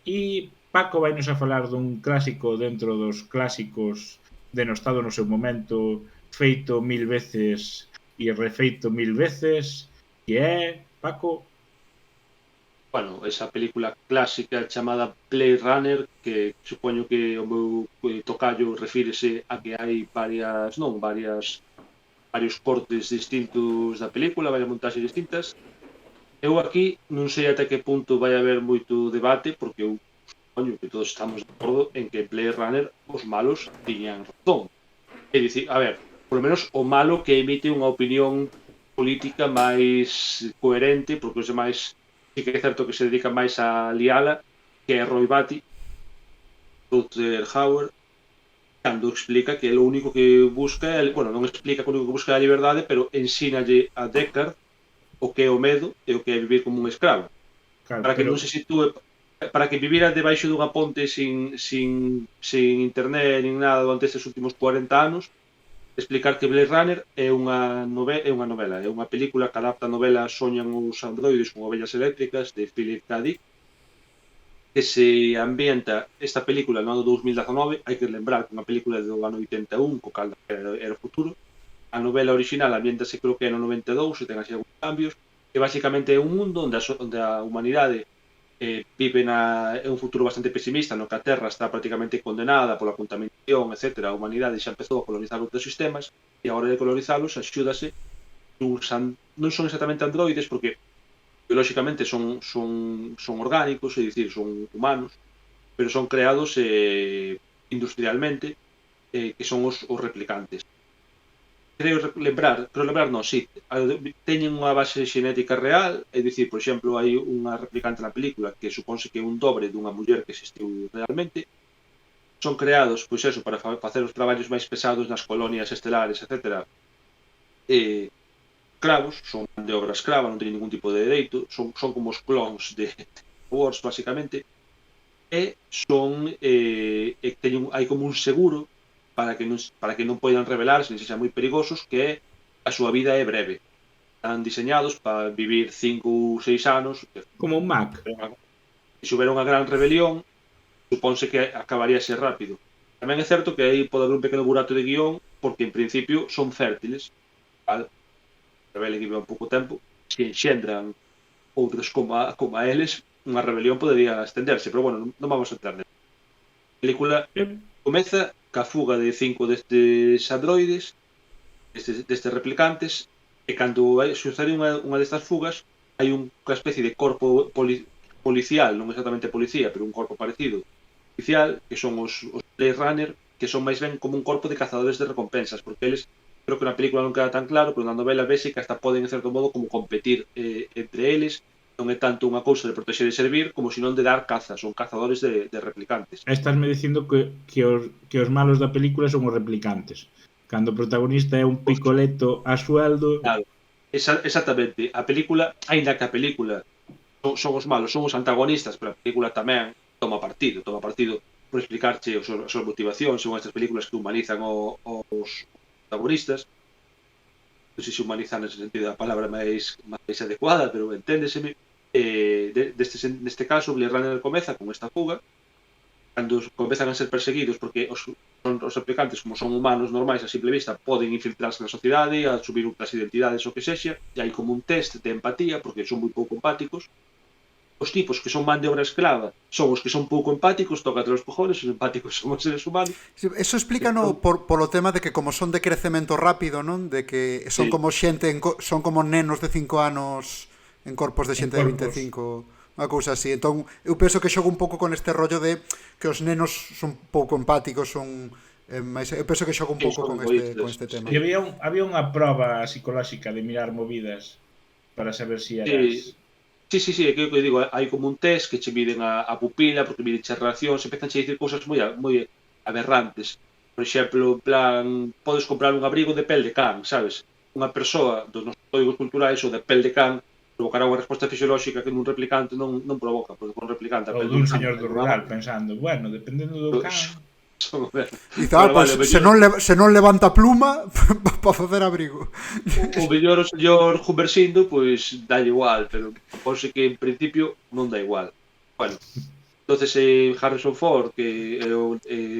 E Paco vai nos a falar dun clásico dentro dos clásicos denostado no seu momento, feito 1000 veces e refeito 1000 veces, que é, Paco? Bueno, esa película clásica chamada Blade Runner, que supoño que o meu tocayo refírese a que hai varias varios cortes distintos da película, varias montaxes distintas. Eu aquí non sei até que punto vai haber moito debate, porque eu supoño que todos estamos de acordo en que Blade Runner os malos tiñan razón. É dicir, a ver, polo menos o malo que emite unha opinión política máis coherente, porque os demais sí que é certo que se dedican máis a liala, que é Roy Batty, Rutger Hauer, cando explica que lo único que busca é, bueno, non explica que o único que busca é a liberdade, pero ensínalle a Deckard o que é o medo e o que é vivir como un escravo. Claro, Para que pero non se sitúe, para que vivira debaixo dunha ponte sin internet nin nada durante estes últimos 40 anos, explicar que Blade Runner é unha novela, é unha película que adapta a novela Soñan os androides con ovellas eléctricas de Philip K. Dick, que se ambienta esta película no ano 2019. Hai que lembrar que unha película do ano 81, co cal era o futuro. A novela original ambientase creo que é no 92, e ten así algúns cambios, que basicamente é un mundo onde a humanidade vive é un futuro bastante pesimista, no que a Terra está prácticamente condenada pola contaminación, etc. A humanidade xa empezou a colonizar outros sistemas, e a hora de colonizalos axúdase non son exactamente androides, porque biolóxicamente son orgánicos, é dicir, son humanos, pero son creados industrialmente, que son os replicantes. Creo lembrar, non, sí, teñen unha base xenética real, é dicir, por exemplo, hai unha replicante na película que suponse que é un dobre dunha muller que existiu realmente. Son creados, pois eso, para facer os traballos máis pesados nas colonias estelares, etc. Escravos, son de obra escrava, non teñen ningún tipo de dereito, son como os clones de Wars, basicamente, e hai como un seguro para que non poidan rebelarse, nin sexan moi perigosos, que é a súa vida é breve. Están diseñados para vivir 5 ou 6 anos. como un Mac. Se houbera unha gran rebelión, supónse que acabaríase rápido. Tamén é certo que aí pode haber un pequeno burato de guión, porque en principio son fértiles, vale? Rebelen e viven pouco tempo, se enxendran outros como a eles, unha rebelión podería estenderse, pero bueno, non vamos a entrar nela. A película comeza ca fuga de 5 destes androides, destes replicantes, e cando sucede unha destas fugas, hai unha especie de corpo policial, non exactamente policía, pero un corpo parecido, oficial, que son os Blade Runner, que son máis ben como un corpo de cazadores de recompensas, porque eles, creo que na película non queda tan claro, pero na novela vese que hasta poden, en certo modo, como competir entre eles. Non é tanto unha cousa de protexer e servir, como senón de dar caza, son cazadores de replicantes. Estásme dicindo que os malos da película son os replicantes. Cando o protagonista é un picoleto a sueldo... Claro, exactamente. A película, aínda que a película son os malos, son os antagonistas, pero a película tamén toma partido por explicarche as súas motivacións. Son estas películas que humanizan os protagonistas. Non sei se humanizan nese sentido a palabra máis adecuada, pero enténdeseme. Neste caso, Blade Runner comeza con esta fuga, cando comezan a ser perseguidos, porque os replicantes, como son humanos normais a simple vista, poden infiltrarse na sociedade, a subir outras identidades ou que sexa, e hai como un test de empatía, porque son moi pouco empáticos. Os tipos que son man de obra esclava son os que son pouco empáticos, tócate los cojones, os empáticos son os seres humanos. Eso explícano polo tema de que como son de crecemento rápido, non? De que son como xente, son como nenos de 5 anos en corpos de xente de 25, unha cousa así. Entón, eu penso que xogo un pouco con este rollo de que os nenos son pouco empáticos, son máis, eu penso que xogo un pouco con este tema. E había unha proba psicolóxica de mirar movidas para saber se eras... Sí, é que eu digo, hai como un test que che miden a pupila, porque miden che reaccións, empezan che dicir cousas moi aberrantes. Por exemplo, en plan, podes comprar un abrigo de pel de can, sabes? Unha persoa dos nosos códigos culturais ou de pel de can provocará unha resposta fisiolóxica que nun replicante non provoca, porque un replicante... Ou dun señor do rural pensando, bueno, dependendo do can... Dice, se non levanta pluma para facer abrigo. O mellor o señor Humbersindo, pois dalle igual, pero pose que en principio non dá igual. Bueno, entonces Harrison Ford, que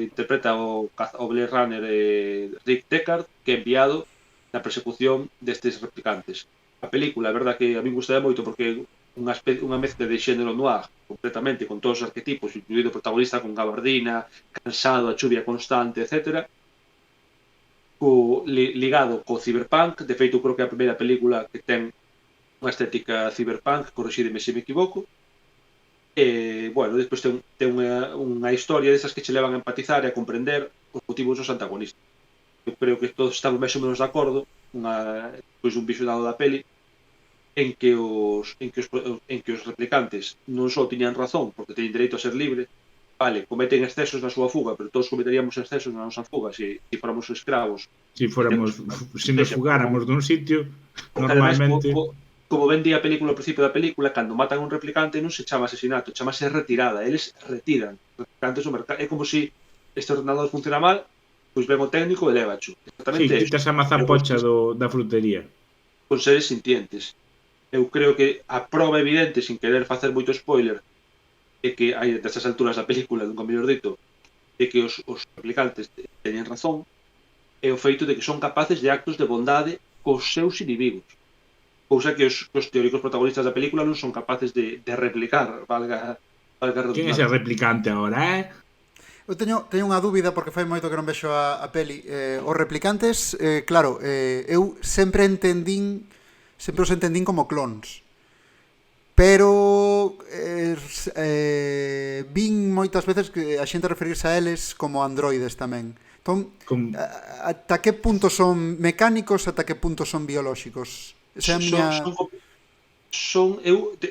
interpreta o Blade Runner Rick Deckard, que é enviado na persecución destes replicantes. A película, a verdad que a mí gusta moito porque unha mezcla de xénero noir completamente, con todos os arquetipos, incluído o protagonista con gabardina, cansado, a chuvia constante, etc. ligado co cyberpunk. De feito, creo que é a primeira película que ten unha estética cyberpunk, corrixídeme se me equivoco. Bueno, despois ten unha historia desas que che levan a empatizar e a comprender os motivos dos antagonistas. Eu creo que todos estamos máis ou menos de acordo pois un visionado da peli en que os replicantes non só tiñan razón porque teñen dereito a ser libre, vale, cometen excesos na súa fuga, pero todos cometeríamos excesos na nosa fuga se fóramos escravos. Se nos fugáramos dun sitio, normalmente... Como ben di a película ao principio da película, cando matan un replicante non se chama asesinato, chamase retirada. Eles retiran replicantes do mercado. É como se este ordenador funciona mal, pois ven o técnico e levacho. Sí, quitas a mazapocha da frutería. Con seres sintientes. Eu creo que a prova evidente, sin querer facer moito spoiler, é que hai destas alturas da película, nunca mellor dito, é que os replicantes teñen razón, é o feito de que son capaces de actos de bondade cos seus inimigos. Cousa que os teóricos protagonistas da película non son capaces de replicar, valga redundar. Quen é ese replicante agora, Eu teño unha dúbida porque fai moito que non vexo a peli. Os replicantes, claro, eu sempre os entendín como clones. Pero vin moitas veces que a xente referirse a eles como androides tamén. Entón, ata que punto son mecánicos, ata que punto son biolóxicos?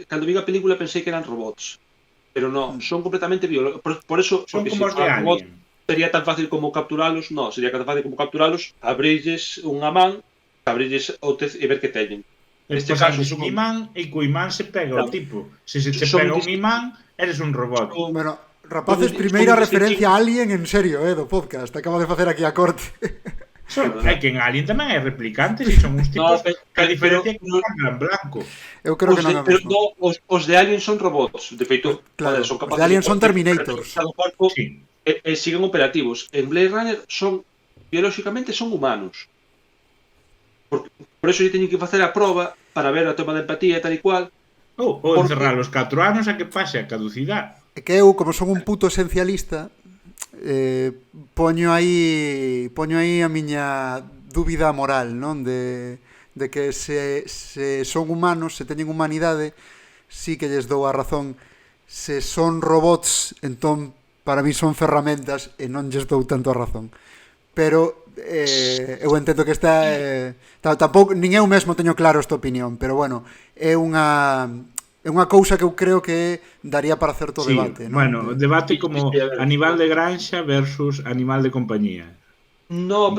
Cando vi a película pensei que eran robots, pero non, son completamente biológicos. Por eso, son porque como os de Alien. Sería tan fácil como capturalos, non, sería tan fácil como capturalos, abrirlles unha man, abrirlles o tez e ver que teñen. Neste caso un imán e co imán se pega o tipo. Se te pega un imán, eres un robot. Bueno, rapaces, primeira referencia a Alien en serio, do podcast. Acabo de facer aquí a corte. É que en Alien tamén hai replicantes e son uns tipos que a diferencia é que non en blanco. Eu creo que non é mesmo. Os de Alien son robots, de feito, claro, son capaces. Os de Alien son Terminators. Sí. E siguen operativos. En Blade Runner biolóxicamente son humanos. Por eso lle teñen que facer a proba para ver a toma de empatía e tal e cual. Ou encerrar os 4 anos a que pase a caducidade. É que eu, como son un puto esencialista, poño aí a miña dúbida moral, non? De que se son humanos, se teñen humanidade, sí que lles dou a razón. Se son robots, entón para mí son ferramentas e non lles dou tanto a razón. Pero eu entendo que tampouco, nin eu mesmo teño claro esta opinión, pero bueno, é unha cousa que eu creo que daría para certo debate, non? Bueno, debate como animal de granxa versus animal de compañía. Non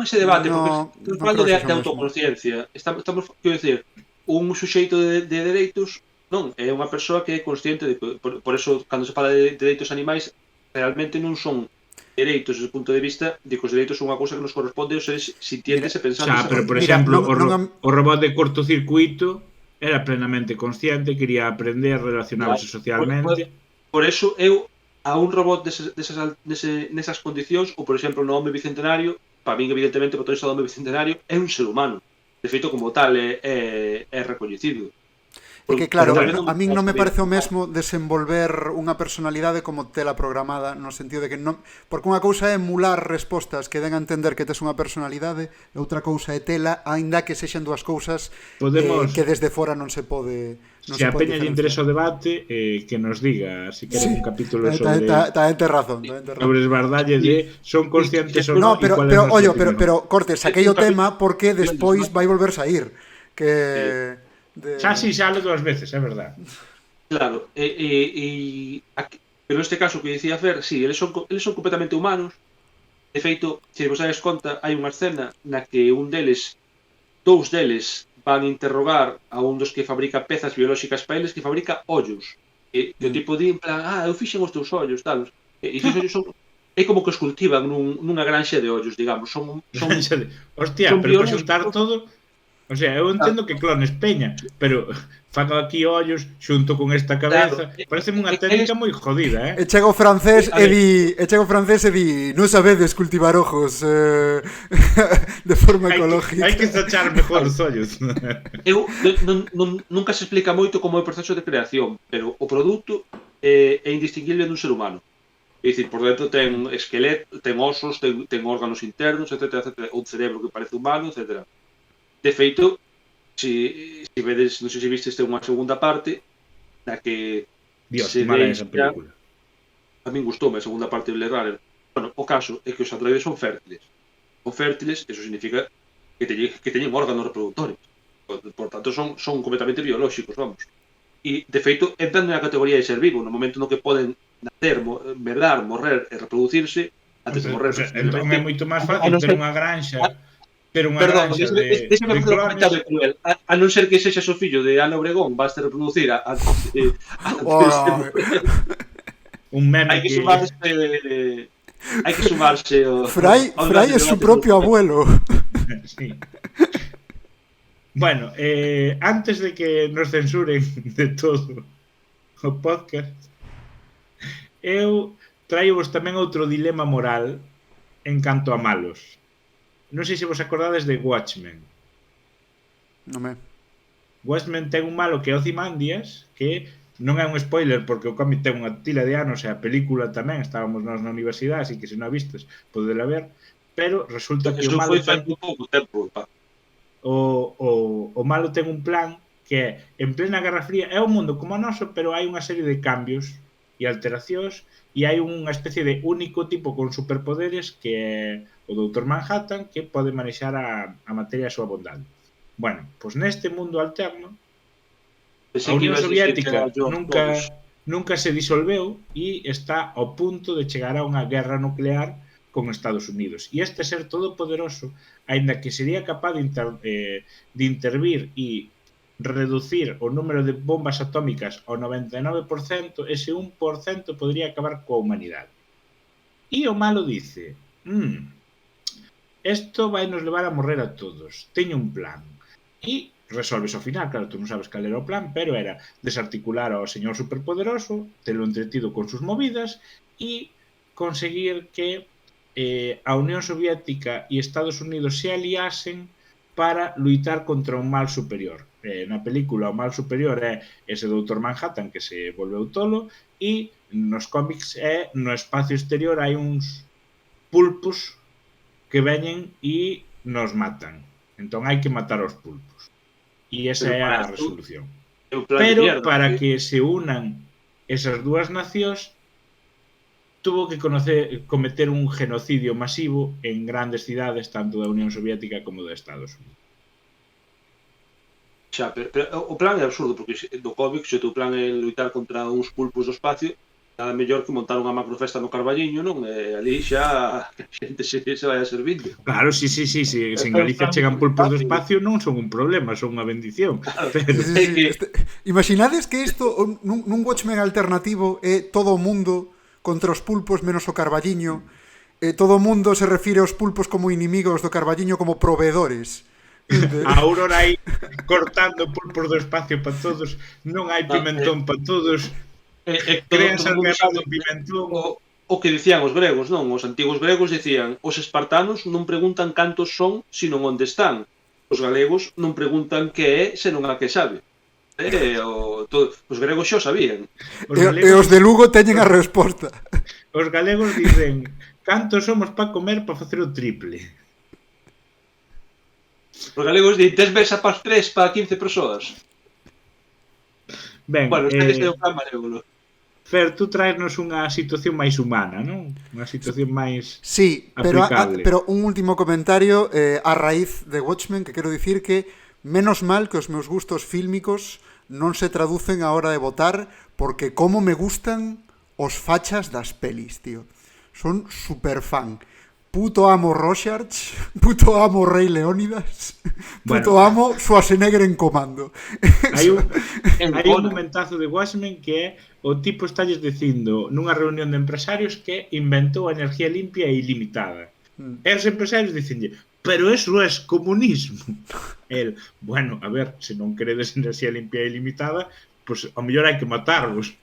ese debate, porque estamos falando de autoconsciencia. Estamos, quero dicir, un suxeito de dereitos, non, é unha persoa que é consciente de que, por eso, cando se fala de dereitos animais, realmente non son dereitos desde o punto de vista de que os dereitos son unha cousa que nos corresponde aos seres sintientes e pensantes. Pero, por exemplo, o robot de cortocircuito era plenamente consciente, quería aprender, relacionarse socialmente. Por eso, eu, a un robot nesas condicións, ou, por exemplo, no Home Bicentenario, para min, evidentemente, o protagonista do Home Bicentenario é un ser humano. De feito, como tal, é recoñecido. É que, claro, a min non me parece o mesmo desenvolver unha personalidade como tela programada, no sentido de que non... Porque unha cousa é emular respostas que den a entender que tes unha personalidade, e outra cousa é tela, aínda que sexan dúas cousas que desde fora non se pode... Se a peña lle interesa o debate, que nos diga, se quere un capítulo sobre... Tente razón. Sobre esbardalle de son conscientes ou non. Pero Cortes, saquei o tema porque despois vai volver sair. Que... Xa lo 2 veces, é verdad. Claro, pero neste caso que dicía Fer, sí, eles son completamente humanos. De feito, se vos dades conta, hai unha escena na que dous deles van interrogar a un dos que fabrica pezas biolóxicas para eles, que fabrica ollos. E o tipo di en plan, eu fixen os teus ollos, tal. E os ollos son... É como que os cultivan nunha granxa de ollos, digamos. Hostia, pero para xuntar todo... O sea, eu entendo que clones peña, pero fan aquí ollos xunto con esta cabeza, parece unha técnica moi jodida, E chega o francés e di, non sabedes cultivar ojos de forma ecológica. Hai que sachar mejor os ollos. Nunca se explica moito como é o proceso de creación, pero o produto é indistinguible dun ser humano. É dicir, por dentro ten esqueleto, ten osos, ten órganos internos, etc, etc, un cerebro que parece humano, etc. De feito, se vedes, non sei se vistes unha segunda parte na que Dios, se que mala é esa deixa, película. a min gustoume a segunda parte de Blade Runner. Bueno, o caso é que os androides son fértiles. Son fértiles, eso significa que teñen órganos reproductores. Por tanto, son completamente biolóxicos, vamos. E, de feito, entran na categoría de ser vivo, no momento no que poden nacer, medrar, morrer e reproducirse, antes de morrer. Entón é moito máis fácil non ter ser- unha granxa, ter unha Perdón, granxa de déxame facer un clones. comentario cruel. A non ser que sexas o fillo de Ana Obregón, vas a reproducir antes de Oh, un meme hai que sumarse Fray ao es su debate propio abuelo. Sí. Bueno, antes de que nos censuren de todo o podcast, eu traio-vos tamén outro dilema moral en canto a malos. Non sei se vos acordades de Watchmen. No me... Watchmen ten un malo que é Ozymandias, que non é un spoiler porque o cómic ten unha tila de anos e a película tamén, estábamos nós na universidade, así que se non a vistes, podela ver, pero resulta que o Eso malo foi ten... feito un pouco tempo, pa. O malo ten un plan que é, en plena Guerra Fría, é un mundo como o noso, pero hai unha serie de cambios e alteracións e hai unha especie de único tipo con superpoderes que é o Dr. Manhattan, que pode manexar a materia a súa bondade. Bueno, pois neste mundo alterno Pensei a que Unión ibas a dicir que Soviética era George Soros. nunca se disolveu e está ao punto de chegar a unha guerra nuclear con Estados Unidos. E este ser todopoderoso, aínda que sería capaz de intervir e reducir o número de bombas atómicas ao 99%, ese 1% podría acabar coa humanidade. E o malo dice, isto vai nos levar a morrer a todos. Teño un plan. E resolves ao final, claro, tú non sabes cal era o plan, pero era desarticular ao señor superpoderoso, telo entretido con sus movidas e conseguir que a Unión Soviética e Estados Unidos se aliasen para luitar contra un mal superior. Na película o mal superior é ese Dr. Manhattan que se volveu tolo e nos cómics é no espacio exterior hai uns pulpos que veñen e nos matan. Entón hai que matar aos pulpos. E esa é a resolución. Pero para que se unan esas dúas nacións tuvo que cometer un genocidio masivo en grandes cidades tanto da Unión Soviética como de Estados Unidos. Xa, pero o plan é absurdo porque do cómic se o teu plan é luitar contra uns pulpos do espacio, nada mellor que montar unha macrofesta no Carballiño, non? E ali xa a xente se vai a servindo. Claro, sí. Se en Galicia chegan pulpos do espacio non son un problema, son unha bendición. Pero... Imaginades que isto nun Watchmen alternativo é todo o mundo contra os pulpos menos o Carballiño. Todo o mundo se refire aos pulpos como inimigos do Carballiño como proveedores. A Aurora aí cortando pulpos do espacio para todos, non hai pimentón para todos. Crean salgado pimentón. O que dicían os gregos, non? Os antigos gregos dicían os espartanos non preguntan cantos son, sino onde están. Os galegos non preguntan que é, senón a que sabe. Os gregos xa o sabían. E os de Lugo teñen a resposta. Os galegos dicen cantos somos para comer para facer o triple. Os galegos dicen tes mesa para 3 para 15 persoas. Ben, bueno, este é o plan malévolo. Fer, tú traernos unha situación máis humana, non? Unha situación máis sí, aplicable. pero un último comentario a raíz de Watchmen, que quero dicir que menos mal que os meus gustos fílmicos non se traducen a hora de votar, porque como me gustan os fachas das pelis, tío. Son super fan. Puto amo Rorschach, puto amo Rey Leónidas, puto amo Schwarzenegger en comando. Hai un momentazo de Watchmen que é o tipo estalles dicindo nunha reunión de empresarios que inventou a energía limpia e ilimitada. E os empresarios dicenlle, pero eso é comunismo. El, bueno, a ver, se non queredes enerxía limpia e ilimitada, pois ao mellor hai que matarvos.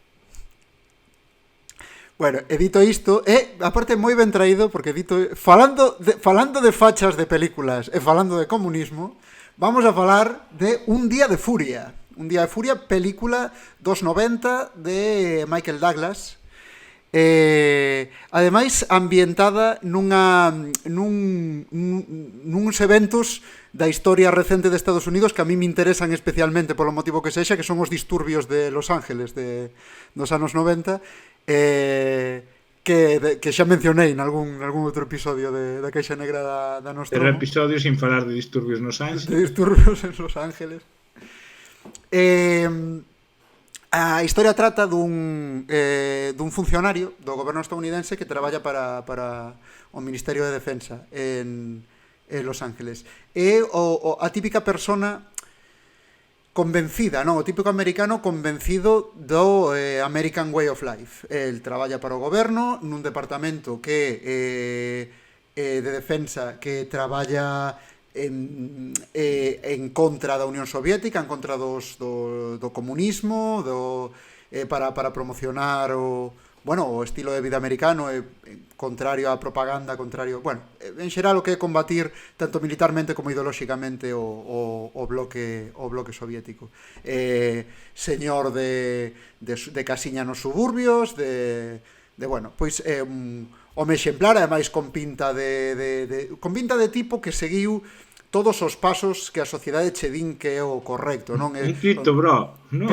Bueno, edito isto e aparte moi ben traído porque edito falando de fachas de películas e falando de comunismo, vamos a falar de Un día de furia. Un día de furia, película dos 90 de Michael Douglas, Ademais, ambientada nuns eventos da historia recente de Estados Unidos que a mí me interesan especialmente polo motivo que sexa, que son os disturbios de Los Ángeles dos anos 90, que xa mencionei nalgún outro episodio da Caixa Negra da Pero Nostromo. episodio sin falar de disturbios nos Ángeles. De disturbios en Los Ángeles. A historia trata dun funcionario do goberno estadounidense que traballa para o Ministerio de Defensa en Los Ángeles. É a típica persona convencida, non? O típico americano convencido do American Way of Life. El traballa para o goberno nun departamento que de defensa que traballa en contra da Unión Soviética, en contra do comunismo, para promocionar o estilo de vida americano, contrario á propaganda, contrario, en xeral o que é combatir tanto militarmente como ideolóxicamente o bloque soviético. Señor de casiña nos suburbios, pois un home exemplar, ademais con pinta de tipo que seguiu todos os pasos que a sociedade che din que é o correcto, non? Un quito, bro, non?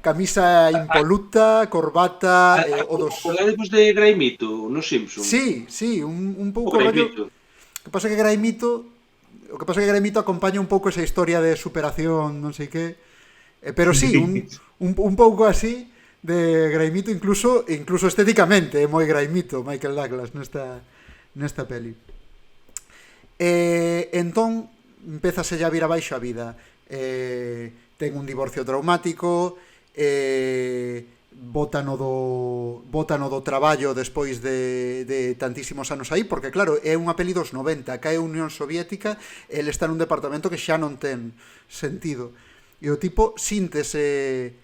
Camisa impoluta, corbata, o dos... Acordademos de Graimito, nos Simpsons. Sí, un pouco... O Graimito. O que pasa que Graimito acompaña un pouco esa historia de superación, non sei que, pero sí, un pouco así de Graimito, incluso estéticamente, é moi Graimito Michael Douglas nesta peli. Entón empezase a vir abaixo a vida, ten un divorcio traumático, bótano do traballo despois de tantísimos anos aí, porque claro, é unha peli dos 90, cae a Unión Soviética, el está nun departamento que xa non ten sentido, e o tipo síntese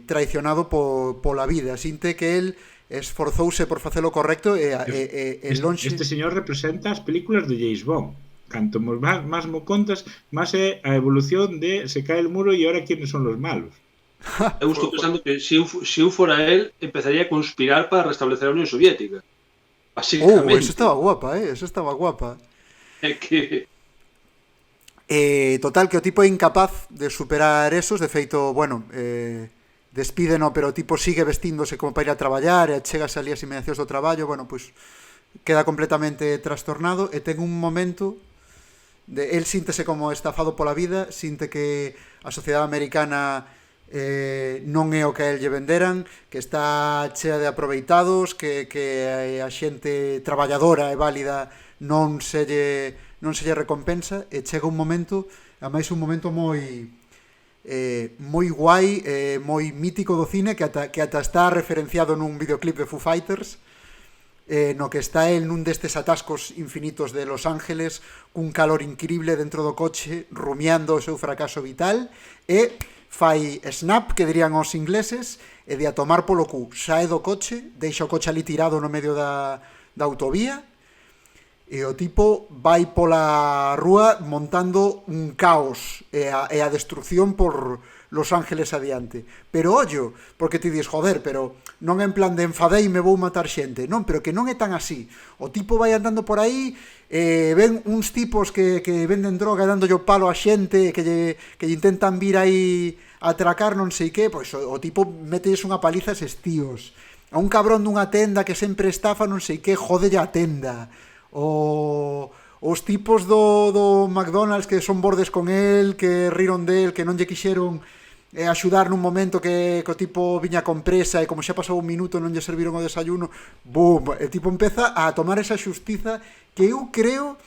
traicionado pola vida, sinte que el esforzouse por facer o correcto e lonxe... Este señor representa as películas de James Bond. Canto máis mo contas, máis é a evolución de se cae el muro e ahora quiénes son los malos. Eu estou pensando que se eu fora él, empezaría a conspirar para restablecer a Unión Soviética. Básicamente. Eso estaba guapa. É que... Total, que o tipo é incapaz de superar esos, de feito, despídeno, pero o tipo sigue vestíndose como para ir a traballar e chegase ali as inmediacións do traballo, pois queda completamente trastornado e ten un momento el síntese como estafado pola vida, sinte que a sociedade americana non é o que a el lle venderan, que está chea de aproveitados, que a xente traballadora e válida non se lle recompensa, e chega un momento, ademais un momento moi guai, moi mítico do cine, que ata está referenciado nun videoclip de Foo Fighters, no que está el nun destes atascos infinitos de Los Ángeles, cun calor incrible dentro do coche, rumiando o seu fracaso vital, e fai snap, que dirían os ingleses, e de a tomar polo cu, sae do coche, deixa o coche ali tirado no medio da autovía, e o tipo vai pola rúa montando un caos e a destrucción por Los Ángeles adiante. Pero ollo, porque ti dis, joder, pero non é en plan de enfadei e me vou matar xente. Non, pero que non é tan así. O tipo vai andando por aí, ven uns tipos que venden droga dándolle o palo a xente, que lle intentan vir aí a atracar non sei que, pois o tipo metelles unha paliza a eses tíos. A un cabrón dunha tenda que sempre estafa non sei que, jódelle a tenda. Os tipos do McDonald's que son bordes con el, que riron del, que non lle quixeron axudar nun momento que o tipo viña con presa e como xa pasou un minuto non lle serviron o desayuno, boom, o tipo empeza a tomar esa xustiza que eu creo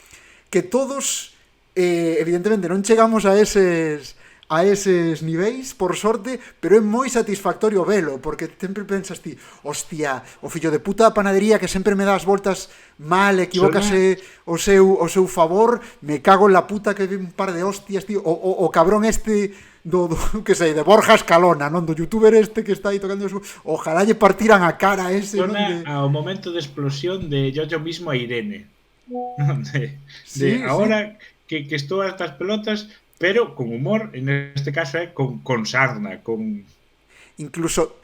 que todos evidentemente non chegamos a eses niveis, por sorte, pero é moi satisfactorio velo, porque sempre pensas ti, hostia, o fillo de puta da panadería que sempre me dá as voltas mal, equivócase o seu favor, me cago en la puta que ve un par de hostias, tío, o cabrón este do que sei, de Borja Escalona, non, do youtuber este que está aí tocando eso, ojalá lle partiran a cara ese, non? Ao momento de explosión de yo mismo a Irene. Sí, ahora que estou a estas pelotas, pero con humor, en este caso con sarna, con... Incluso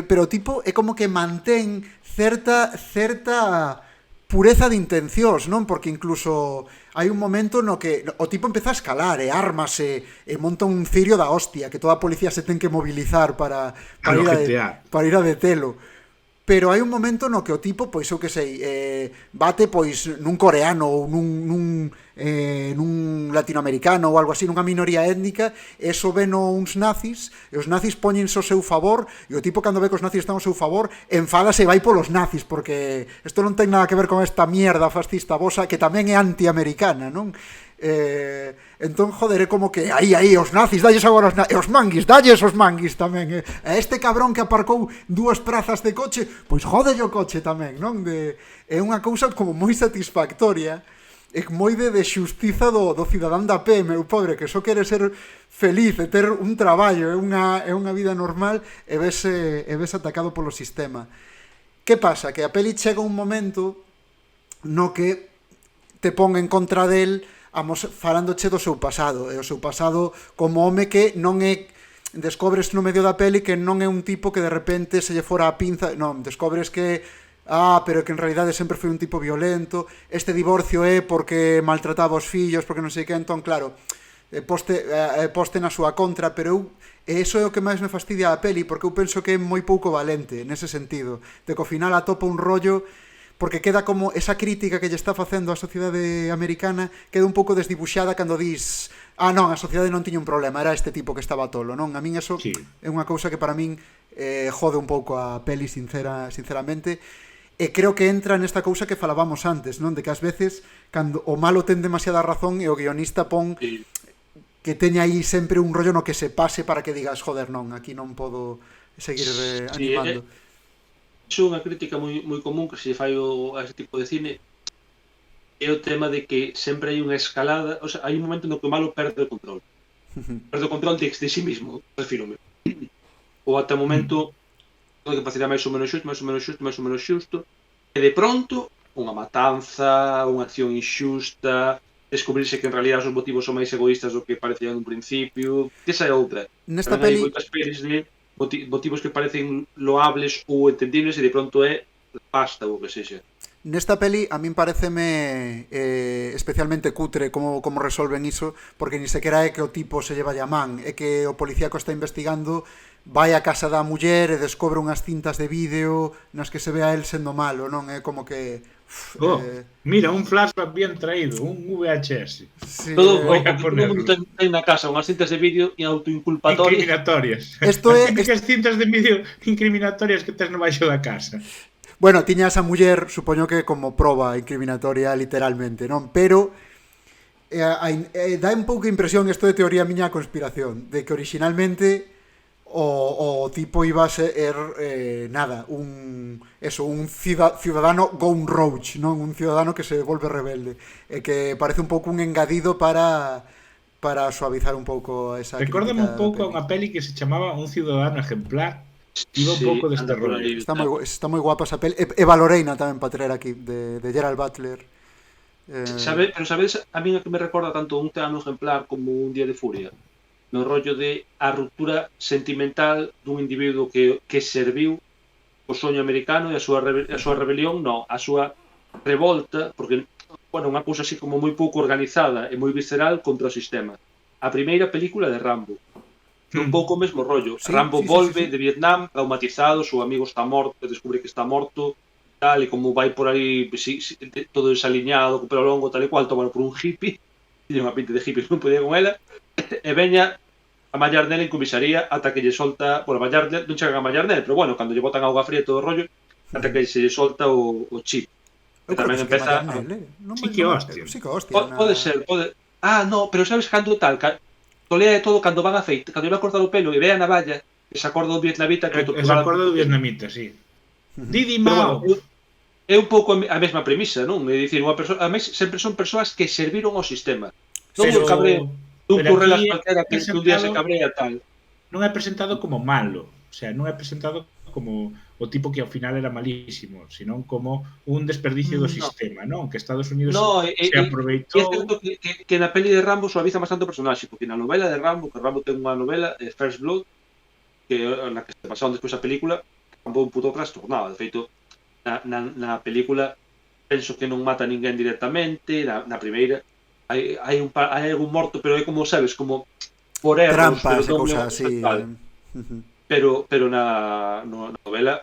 pero o tipo é como que mantén certa pureza de intencións, non? Porque incluso hai un momento no que o tipo empeza a escalar e ármase e monta un cirio da hostia que toda a policía se ten que mobilizar para ir a detelo. Pero hai un momento no que o tipo, pois eu que sei, bate pois nun coreano ou nun latinoamericano ou algo así, nunha minoría étnica, e eso ven uns nazis, e os nazis poñense ao seu favor, e o tipo cando ve que os nazis están ao seu favor, enfádase e vai polos nazis, porque isto non ten nada que ver con esta mierda fascista vosa que tamén é antiamericana, non? Entón, joder, é como que aí, os nazis, dalles agora os manguis, dalles os manguis tamén, a este cabrón que aparcou 2 prazas de coche, pois jódelle o coche tamén, non? É unha cousa como moi satisfactoria, é moi de xustiza do cidadán da pé, meu pobre, que só quere ser feliz e ter un traballo, é unha vida normal e ves atacado polo sistema. Que pasa? Que a peli chega un momento no que te pon en contra del falándoche do seu pasado, e o seu pasado como home que non é, descobres no medio da peli que non é un tipo que de repente se lle fora a pinza, non, descobres que pero que en realidade sempre foi un tipo violento, este divorcio é porque maltrataba os fillos, porque non sei que, entón claro, poste na súa contra, pero eso é o que máis me fastidia a peli, porque eu penso que é moi pouco valente nese sentido, de que ao final atopa un rollo, porque queda como esa crítica que lle está facendo a sociedade americana queda un pouco desdibuxada cando dis non, a sociedade non tiña un problema, era este tipo que estaba tolo, non? A min eso sí. É unha cousa que para min jode un pouco a peli sinceramente, e creo que entra nesta cousa que falábamos antes, non? De que ás veces cando o malo ten demasiada razón e o guionista pon que teña aí sempre un rollo no que se pase para que digas, joder, non, aquí non podo seguir animando. É unha crítica moi común que se fai a ese tipo de cine, é o tema de que sempre hai unha escalada, o sea, hai un momento no que o malo perde o control. Perde o control de sí mismo, refírome. Ou ata o momento todo que parecía máis ou menos xusto, e de pronto unha matanza, unha acción inxusta, descubrirse que en realidad os motivos son máis egoístas do que parecían nun principio, que esa é outra. Nesta peli... Hai moitas pelis de motivos que parecen loables ou entendibles e de pronto é pasta ou o que sexa. Nesta peli a min pareceme especialmente cutre como resolven iso, porque ni sequera é que o tipo se lleva a man, é que o policíaco está investigando, vai a casa da muller e descobre unhas cintas de vídeo nas que se ve a él sendo malo, non? É como que... mira, un flashback bien traído, un VHS. Sí, todo mundo ten na casa unhas cintas de vídeo e autoinculpatorias. Incriminatorias. Esto é... Típicas cintas de vídeo incriminatorias que tes no baixo da casa. Bueno, tiña esa muller, supoño que como proba incriminatoria literalmente, non? Pero dá un pouco impresión, isto de teoría miña conspiración, de que originalmente o tipo iba a ser un ciudadano gone roach, non? Un ciudadano que se volve rebelde, e que parece un pouco un engadido para suavizar un pouco esa crítica. Recórdame un pouco a unha peli que se chamaba Un ciudadano ejemplar. Iba un pouco deste rollo. Está moi guapa esa peli. E Valoreina tamén para traer aquí, de Gerald Butler. Pero sabes, a mí que me recorda tanto Un ciudadano ejemplar como Un día de furia, no rollo de a ruptura sentimental dun individuo que serviu o soño americano e a súa rebelión, non, a súa revolta, porque, bueno, unha cousa así como moi pouco organizada e moi visceral contra o sistema. A primeira película de Rambo, un pouco o mesmo rollo. Sí, Rambo volve de Vietnam, traumatizado, o seu amigo está morto, descubre que está morto, tal, e como vai por aí todo desaliñado, co pelo longo, tal e cual, tomado por un hippie, tiña unha pinta de hippie, non podía con ela, e veña a mallar nela en comisaría ata que lle solta, bueno, mallar nela, non chega a mallar nela, pero bueno, cando lle botan auga fría e todo o rollo, ata que se lle solta o chip. E tamén empeza... Sí que hostia. Pode ser, pode... no, pero sabes cando tal, tolea todo cando van a feito, cando iba a cortar o pelo e ve a navalla, e se acorda do vietnamita que se acorda do vietnamita, sí. Didi Mao. É un pouco a mesma premisa, non? É dicir, unha persoa, a mes sempre son persoas que serviron ao sistema. Non o cabreo, un currelas calquera que un día se cabrea tal. Non é presentado como malo, o sea, non é presentado como o tipo que ao final era malísimo, senón como un desperdicio do sistema, non? Que Estados Unidos se aproveitou... É certo que na peli de Rambo suaviza bastante o personaxe, porque na novela de Rambo, que Rambo ten unha novela, First Blood, que na que se pasaron despois a película, un puto trastornado. De feito, na película penso que non mata a ninguén directamente, na primeira hai algún morto, pero é como, sabes, como por erros, pero Trampas e non cousas é así. tal. Pero na novela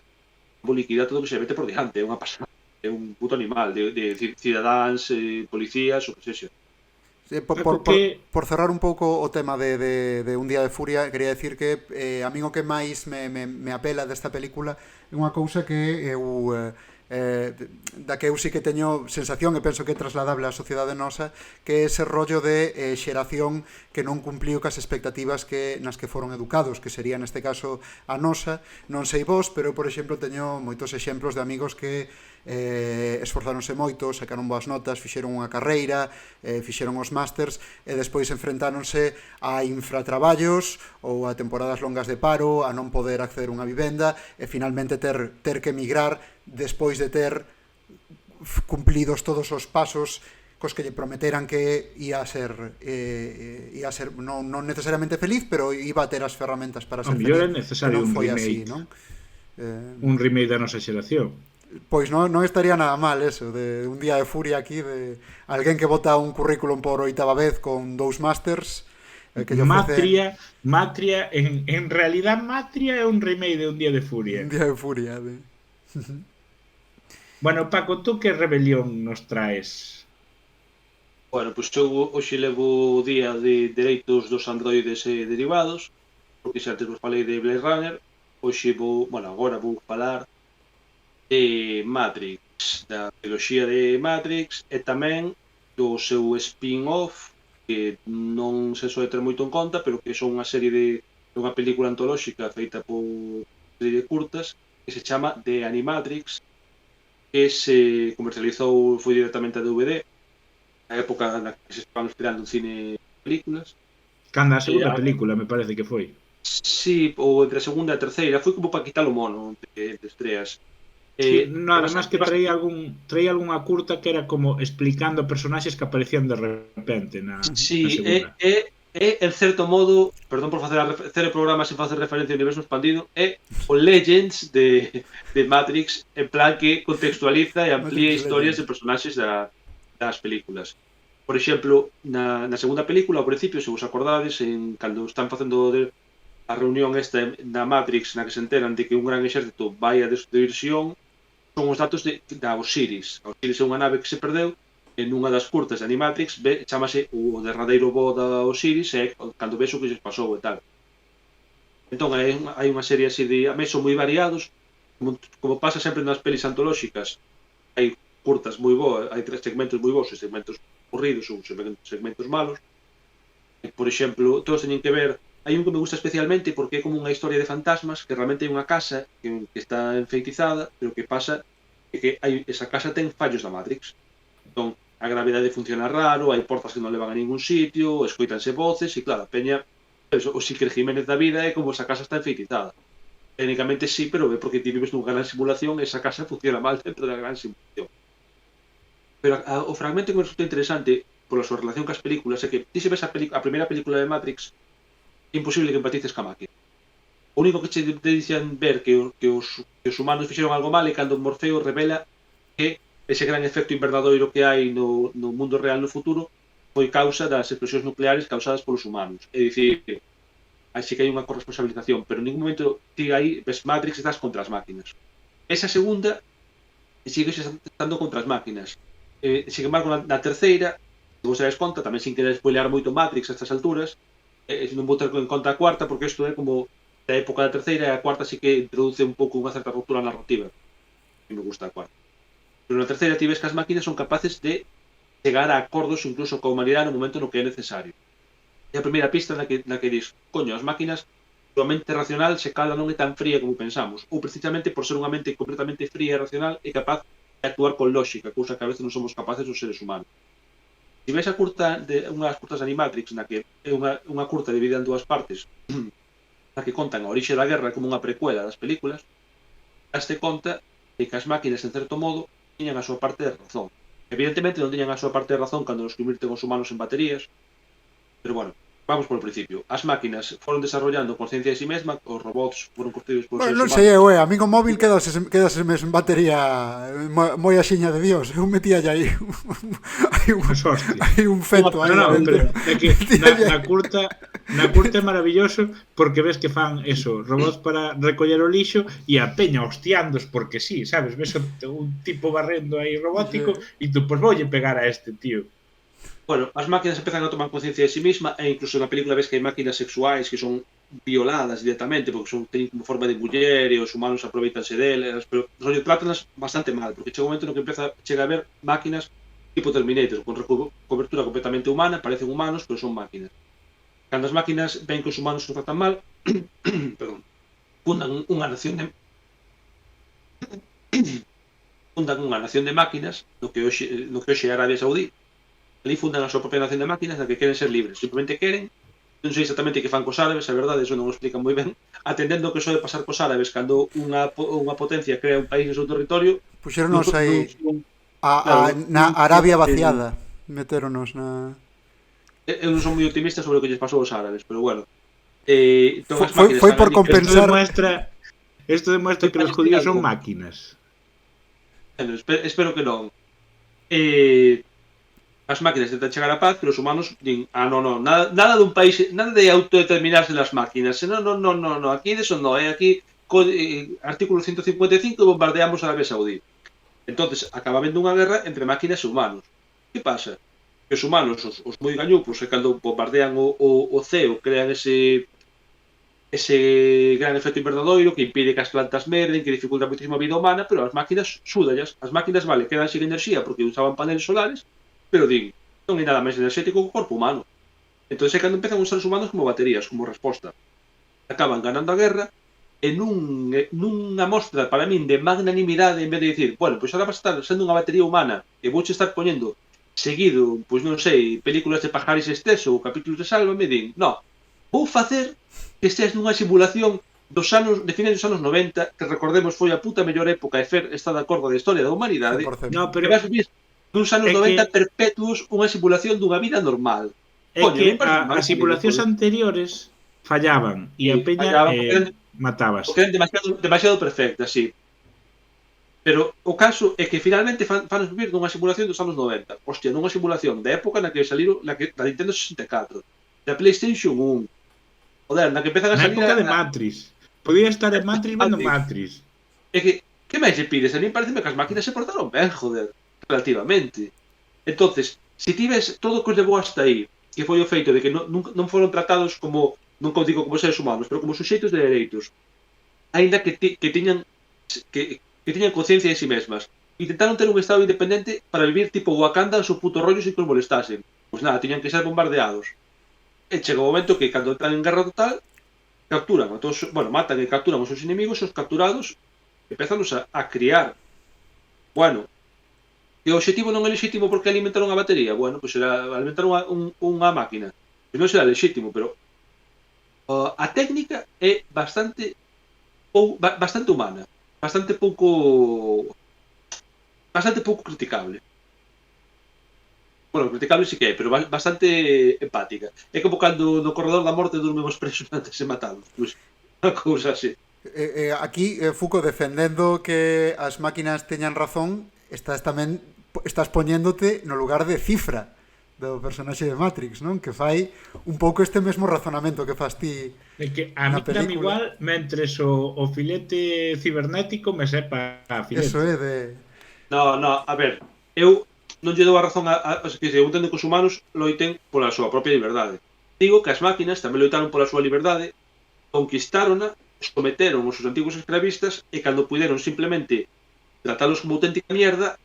o liquida todo o que se mete por diante, é unha pasada, é un puto animal de cidadáns, policías, o que sexa. Sí, Porque por cerrar un pouco o tema de Un día de furia, quería decir que a min o que máis me apela desta película é unha cousa que eu da que eu sí que teño sensación e penso que é trasladable á sociedade nosa, que é ese rollo de xeración que non cumpliu cas expectativas nas que foron educados, que sería neste caso a nosa. Non sei vos, pero por exemplo teño moitos exemplos de amigos que esforzáronse moito, sacaron boas notas, fixeron unha carreira, fixeron os másters e despois enfrentáronse a infratraballos ou a temporadas longas de paro, a non poder acceder a unha vivenda e finalmente ter que emigrar despois de ter cumplidos todos os pasos cos que lle prometeran que ia ser non necesariamente feliz, pero iba a ter as ferramentas para ser mellor feliz. é necesario non un foi remake. así, non? Un remake da nosa xeración. Pois non estaría nada mal eso, de Un día de furia aquí, de alguén que vota un currículum por 8ª vez con 2 másters, que lle ofrece Matria, en realidad Matria é un remake de Un día de furia. Un día de furia. Bueno, Paco, tú que rebelión nos traes? Bueno, pois eu hoxe levo o día de dereitos dos androides e derivados, porque xa antes vos falei de Blade Runner. Hoxe agora vou falar de Matrix, da triloxía de Matrix e tamén do seu spin-off, que non se soe ter moito en conta, pero que son unha serie de unha película antolóxica feita por serie de curtas que se chama The Animatrix, que se comercializou, foi directamente a DVD, na época na que se estaban esperando en cine películas. Canda a segunda película, me parece que foi. Sí, ou entre a segunda e a terceira, foi como para quitar o mono de estreas. Sí, además que traía algunha curta que era como explicando personaxes que aparecían de repente na segunda. En certo modo, perdón por facer o programa sin facer referencia ao universo expandido, é o Legends de Matrix, en plan que contextualiza e amplía historias de personaxes das películas. Por exemplo, na segunda película, ao principio, se vos acordades, cando están facendo a reunión esta na Matrix, na que se enteran de que un gran exército vai a destruir Sion, son os datos da Osiris. A Osiris é unha nave que se perdeu, e nunha das curtas de Animatrix chamase o derradeiro voo da Osiris, e cando ves o que lles pasou e tal. Entón, hai unha serie así de amexos moi variados, como pasa sempre nas pelis antolóxicas. Hai curtas moi boas, hai 3 segmentos moi bons e segmentos aburridos ou segmentos malos. E, por exemplo, todos teñen que ver. Hai un que me gusta especialmente porque é como unha historia de fantasmas, que realmente hai unha casa que está enfeitizada, pero o que pasa é que esa casa ten fallos da Matrix. Entón, a gravidade funciona raro, hai portas que non levan a ningún sitio, escoitanse voces, e claro, a peña, o Iker Jiménez da vida é como esa casa está enfeitizada. Técnicamente sí, pero é porque ti vives nunha gran simulación e esa casa funciona mal dentro da gran simulación. Pero o fragmento que me resulta interesante pola súa relación cas películas é que ti se ves a primeira película de Matrix, é imposible que empatices ca máquina. O único que che dicen ver que os humanos fixeron algo mal é cando Morfeo revela que ese gran efecto invernadoiro que hai no mundo real no futuro foi causa das explosións nucleares causadas polos humanos. É dicir, así que hai unha corresponsabilización, pero en ningún momento ti aí ves Matrix e estás contra as máquinas. Esa segunda sigue estando contra as máquinas. Sin embargo, na terceira, se vos dais conta, tamén sin querer spoilear moito Matrix a estas alturas, non vou ter en conta a cuarta, porque isto é como da época da terceira, e a cuarta sí que introduce un pouco unha certa ruptura narrativa. E me gusta a cuarta. Pero na terceira ti ves que as máquinas son capaces de chegar a acordos incluso coa humanidade no momento no que é necesario. E a primeira pista na que dis, coño, as máquinas, a mente racional se cala non é tan fría como pensamos, ou precisamente por ser unha mente completamente fría e racional é capaz de actuar con lógica, cousa que a veces non somos capaces os seres humanos. Se ves a curta unha das curtas de Animatrix, na que é unha curta dividida en 2 partes, na que contan a orixe da guerra como unha precuela das películas, daste conta de que as máquinas, en certo modo, tiñan a súa parte de razón. Evidentemente non tiñan a súa parte de razón cando nos convirten os humanos en baterías, pero bueno, Vamos por principio. As máquinas foron desarrollando conciencia de si mesma, os robots foron construídos por Bueno, seres non sei, a mí con móvil quedase mesmo batería moi axiña de Dios. Eu metía aí Mas hostia. hai un feto aí. No, pero é que Metía na curta é maravilloso porque ves que fan eso, robots para recoller o lixo e a peña hostiándos porque sí, sabes? Ves un tipo barrendo aí robótico e tú, pues voulle pegar a este tío. Bueno, as máquinas empezan a tomar conciencia de si misma e incluso na película ves que hai máquinas sexuais que son violadas directamente porque teñen como forma de muller e os humanos aproveitanse delas, pero rollo trátanlas bastante mal porque chega un momento no que chega a ver máquinas tipo Terminator con cobertura completamente humana, parecen humanos pero son máquinas. Cando as máquinas ven que os humanos se tratan mal perdón, fundan unha nación de máquinas no que hoxe é Arabia Saudí. Ali fundan a súa propia nación de máquinas na que queren ser libres. Simplemente queren, non sei exactamente que fan cos árabes, a verdade, eso non o explican moi ben, atendendo que soe pasar cos árabes cando unha potencia crea un país no seu territorio. Puxéronos aí na Arabia vaciada. Metéronos na... Eu non son moi optimista sobre o que lles pasou aos árabes, pero bueno. Foi por compensar... Esto demuestra que los judíos son máquinas. Bueno, espero que non. As máquinas tentan chegar a paz, pero os humanos din, non, nada dun país, nada de autodeterminarse nas máquinas, non, aquí deso non, aquí artículo 155 bombardeamos a Arabia Saudí. Entonces acaba habendo unha guerra entre máquinas e humanos. Que pasa? Que os humanos, os moi gañupos, cando bombardean o ceo, crean ese gran efecto invernadoiro que impide que as plantas merden, que dificulta muitísimo a vida humana, pero as máquinas súdallas. As máquinas, vale, quedan sin enerxía porque usaban paneles solares, pero din, non hai nada máis enerxético que o corpo humano. Entón é cando empezan a usar os humanos como baterías, como resposta. Acaban ganando a guerra e nunha mostra para min de magnanimidade, en vez de dicir, bueno, pois ahora vas estar sendo unha batería humana e vouche estar poñendo seguido, pois non sei, películas de Pajares Esteso ou capítulos de Sálvame, din, non, vou facer que estés nunha simulación dos anos, de finais dos anos 90, que recordemos foi a puta mellor época e Fer está de acordo da historia da humanidade, No, pero que vas vivir nuns anos 90 perpetuos unha simulación dunha vida normal. É que as simulacións anteriores fallaban e a peña matábase. Porque eran demasiado perfectas, sí. Pero o caso é que finalmente fanos vivir nunha simulación dos anos 90. Hostia, nunha simulación da época na que saliron da Nintendo 64, da PlayStation 1. Joder, na que empezan a salir... Na época de Matrix. Podía estar en Matrix vendo Matrix. É que máis lle pides? A mí pareceme que as máquinas se portaron ben, joder. Relativamente. Entonces, se tives todo o que os levou hasta aí, que foi o feito de que non foron tratados como, non digo como seres humanos, pero como suxeitos de dereitos, aínda que tiñan conciencia de si mesmas, intentaron ter un estado independente para vivir tipo Wakanda en su puto rollo sin que os molestasen. Pois nada, tiñan que ser bombardeados. E chega o momento que cando entran en guerra total, capturan a todos, bueno, matan e capturan os seus inimigos, os capturados empezanos a criar. Bueno, e o obxectivo non é lexítimo porque alimentaron a batería. Bueno, pois era alimentar unha máquina. E non será lexítimo, pero a técnica é bastante humana, bastante pouco criticable. Bueno, criticable sí que é, pero bastante empática. É como cando no corredor da morte durmen os presos antes de matalos. Pois, unha cousa así. Aquí, Foucault, defendendo que as máquinas teñan razón, estás poñéndote no lugar de Cifra, do personaxe de Matrix, non? Que fai un pouco este mesmo razonamento que fas ti. É que a mí tamén igual, mentres o filete cibernético me sepa a filete. Eso é de... No, a ver, eu non lle dou a razón eu entendo que os humanos loiten pola súa propia liberdade. Digo que as máquinas tamén loitaron pola súa liberdade, conquistárona, someteron os seus antigos esclavistas e cando puderon simplemente tratalos como auténtica mierda,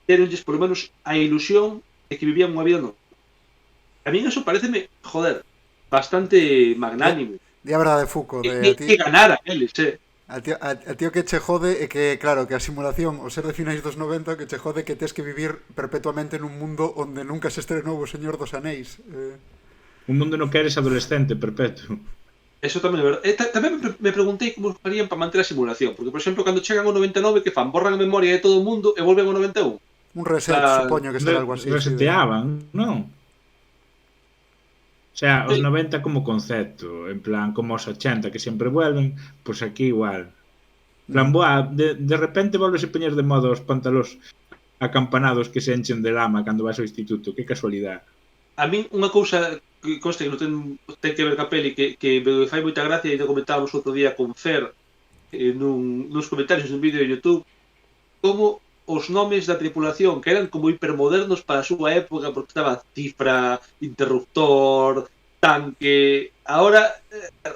deronlles polo menos a ilusión de que vivían unha vida normal. A mí eso pareceme, joder, bastante magnánimo. Di a verdade, Foucault. Que ganara eles, A tío que che jode é que, claro, que a simulación, o ser de finais dos 90, que che jode que tes que vivir perpetuamente nun mundo onde nunca se estrenou o Señor dos Anéis. Un mundo no que eres adolescente perpetuo. Eso tamén é verdade. Tamén me preguntei como farían para manter a simulación, porque, por exemplo, cando chegan ao 99, que fan? Borran a memoria de todo o mundo e volven ao 91. Un reset, supoño que será algo así. Reseteaban, non? O sea, os 90 como concepto, en plan, como os 80 que sempre vuelven, pois aquí igual. En plan, de repente volves a poñer de moda os pantalóns acampanados que se enchen de lama cando vas ao instituto. Que casualidade. A min unha cousa que consta que non ten que ver ca peli que me fai moita gracia e comentábamos outro día con Fer nos comentarios dun vídeo de YouTube como os nomes da tripulación que eran como hipermodernos para a súa época porque estaba cifra, interruptor, tanque, ahora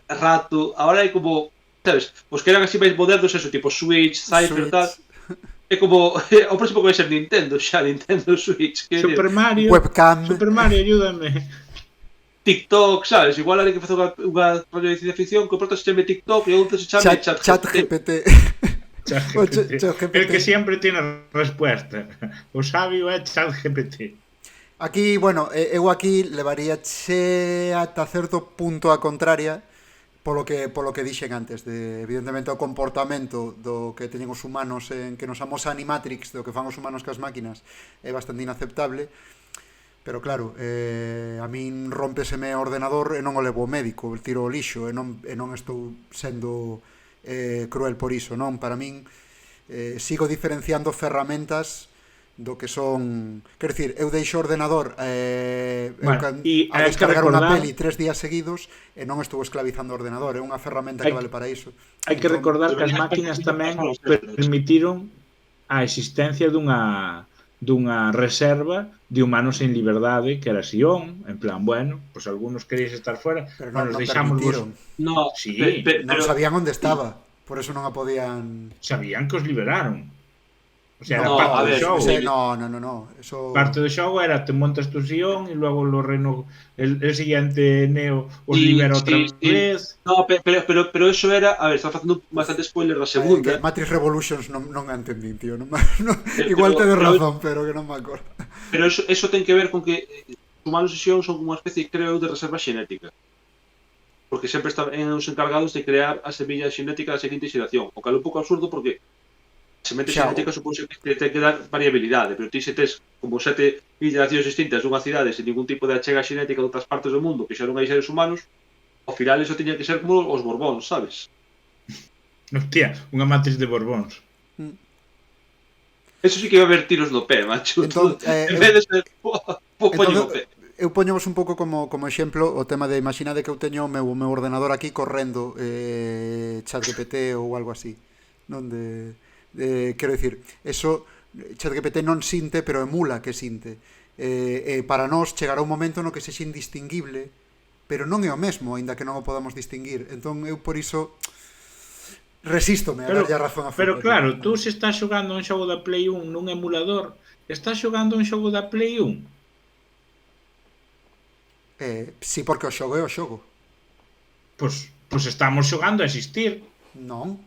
rato, ahora hai como, sabes, os que eran así máis modernos, eso, tipo Switch, Cypher, tal, é como o próximo que vai ser Nintendo, xa, Nintendo Switch, que Super Mario, Webcam. Super Mario, ayúdame. TikTok, sabes, igual hai que facer unha rollo de ciencia ficción que o proto se chame TikTok e outro se chame ChatGPT. El que siempre tiene respuesta. O sabio é ChatGPT. Aquí, bueno, eu aquí levaríache ata certo punto a contraria polo que dixen antes de, evidentemente, o comportamento do que teñen os humanos en que nos amosa Animatrix, do que fan os humanos cas máquinas, é bastante inaceptable. Pero claro, a min rómpeseme o ordenador e non o levo ao médico, tiro o lixo e non estou sendo cruel por iso, non? Para min sigo diferenciando ferramentas do que son... Quer dicir, eu deixo o ordenador a descargar unha peli 3 días seguidos e non estou esclavizando o ordenador, é unha ferramenta que vale para iso. Hai que recordar que as máquinas tamén permitiron a existencia dunha reserva de humanos en liberdade que era Sion, en plan, bueno, pues algunos queréis estar fuera, pero non deixamos permitiron. No, sí, non sabían onde estaba, por eso non a podían... Sabían que os liberaron. O sea, no, era parte do xogo. No. Eso... Parte do xogo era te montas tu Sion e logo el siguiente Neo os libera outra vez. No, pero eso era... A ver, está facendo bastante spoiler da segunda. Que Matrix Revolutions non a entendín, tío. Igual tedes razón, pero que non me acordo. Pero eso ten que ver con que os humanos e Sion son unha especie, creo, de reserva xenética. Porque sempre están os encargados de crear a semilla xenética da seguinte xeración. O que é un pouco absurdo porque a semente xenética supón que ten que dar variabilidade, pero ti se tes como 7 generacións distintas dunha cidade sen ningún tipo de achega xenética de outras partes do mundo que xa non hai seres humanos, ao final iso tiña que ser como os Borbóns, sabes? Hostia, unha matriz de Borbóns. Eso sí que iba a haber tiros no pé, macho. Entón, en vez de ser poño no pé. Eu poñemos un pouco como exemplo o tema de imaginade que eu teño o meu ordenador aquí correndo ChatGPT ou algo así, non quero dicir, eso ChatGPT non sinte, pero emula que sinte. Para nós chegará un momento no que sexa indistinguible, pero non é o mesmo, aínda que non o podamos distinguir. Entón eu por iso resístome a darlle a razón a Pero claro, tú se estás xogando un xogo da Play 1 nun emulador, estás xogando un xogo da Play 1? Sí, porque o xogo é o xogo. Pois estamos xogando a existir. Non.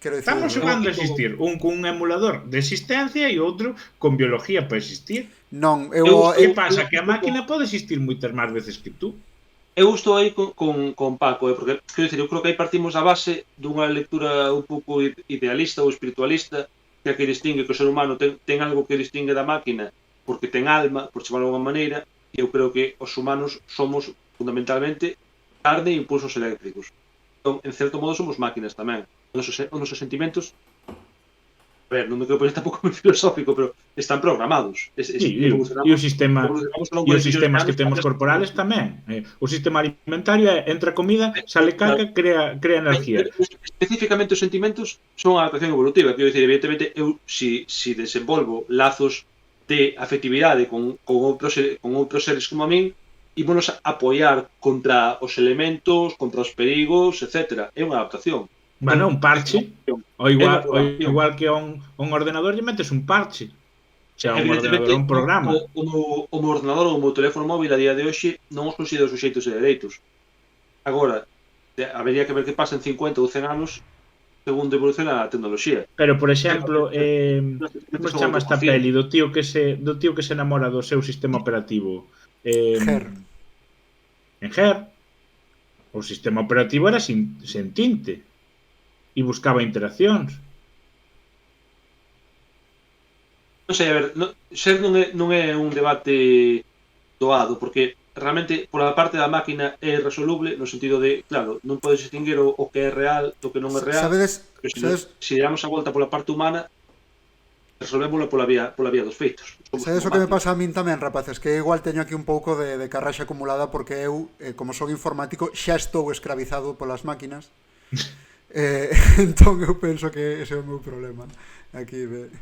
Quero dicir, estamos xogando a existir. Un cun emulador de existencia e outro con biología para existir. Non, que pasa? Que a máquina pode existir moitas máis veces que tú. Eu estou aí con Paco, porque, quero dicir, eu creo que aí partimos a base dunha lectura un pouco idealista ou espiritualista que distingue que o ser humano ten algo que distingue da máquina porque ten alma, por chamarlo de alguma maneira, e eu creo que os humanos somos fundamentalmente carne e impulsos eléctricos. Entón, en certo modo somos máquinas tamén. Os nosos sentimentos, a ver, non me quero poner tampouco moi filosófico, pero están programados. E os sistemas que temos corporales tamén. O sistema alimentario é, entra comida, sale caca, crea energía. Especificamente os sentimentos son a adaptación evolutiva. Quero dicir, evidentemente, eu si desenvolvo lazos de afectividade con outros seres como a min, ímonos a apoiar contra os elementos, contra os perigos, etc. É unha adaptación. Bueno, un parche. O igual que a un ordenador lle metes un parche. O sea, un ordenador, un programa. O meu ordenador ou o meu teléfono móvil a día de hoxe non os considero suxeitos de dereitos. Agora, habería que ver que pasen 50 ou 100 anos segundo evoluciona a tecnoloxía. Pero, por exemplo, como se chama esta peli do tío que se enamora do seu sistema operativo? Her. En Her, o sistema operativo era sentinte e buscaba interaccións. Non sei, a ver, Ser non é un debate doado, porque realmente pola parte da máquina é irresoluble no sentido de, claro, non podes distinguir o que é real do que non é real, Sabedes, pero sabedes, se damos a volta pola parte humana, resolvémoslo pola vía dos feitos. sabedes o que me pasa a min tamén, rapaces? Que igual teño aquí un pouco de carraxa acumulada porque eu, como son informático, xa estou escravizado polas máquinas. Entón eu penso que ese é o meu problema aquí de...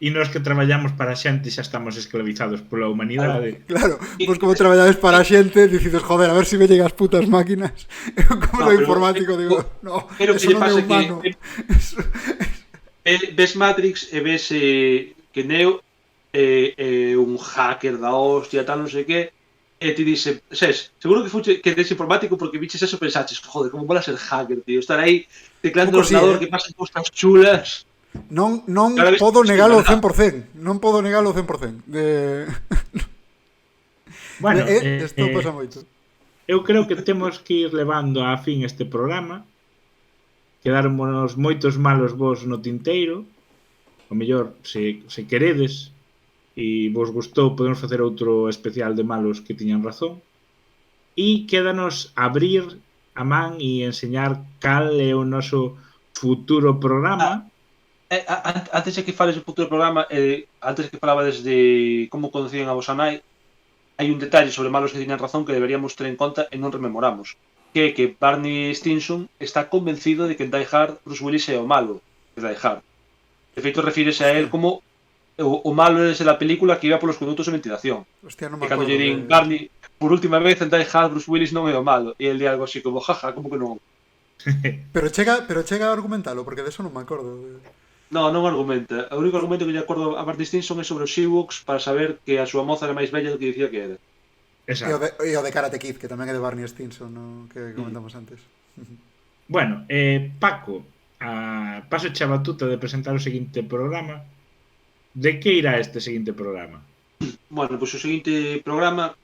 E nós que traballamos para a xente xa estamos esclavizados pola humanidade. Claro, pois como traballades para a xente, dicides, joder, a ver se me llegan as putas máquinas. Eu como no, informático digo, no, eso non é humano. Ves Matrix e ves que Neo é un hacker da hostia, tal, non sei que, e ti dice, seguro que eres informático porque biches eso pensaches, joder, como mola ser hacker, tío, estar aí teclando no ordenador que pasan cosas chulas. Non podo negalo ao 100%. Non podo negalo ao 100%. Bueno, isto pasa moito. Eu creo que temos que ir levando a fin este programa. Quedármonos moitos malos vos no tinteiro. O mellor, se queredes e vos gustou, podemos facer outro especial de malos que tiñan razón. E quédanos abrir a man e enseñar cal é o noso futuro programa. Antes de que fales do futuro programa, antes que falabades de como conocían a vosa nai, hai un detalle sobre malos que tiñan razón que deberíamos ter en conta e non rememoramos, que é que Barney Stinson está convencido de que en Die Hard Bruce Willis é o malo de Die Hard. De feito, refírese a él como o malo desde a película que iba polos condutos de ventilación. Hostia, non E me cando acordo lle din, Barney, por última vez en Die Hard Bruce Willis non é o malo, e el di algo así como, jaja, como que non? Pero chega a argumentalo, porque de eso non me acordo. Non argumenta. O único argumento que lle acordo a Barney Stinson é sobre os Ewoks para saber que a súa moza era máis bella do que dicía que era. Exacto. E o de Karate Kid, que tamén é de Barney Stinson, no? Que comentamos antes. Bueno, Paco, paso a batuta de presentar o seguinte programa. De que irá este seguinte programa? Bueno, pois o seguinte programa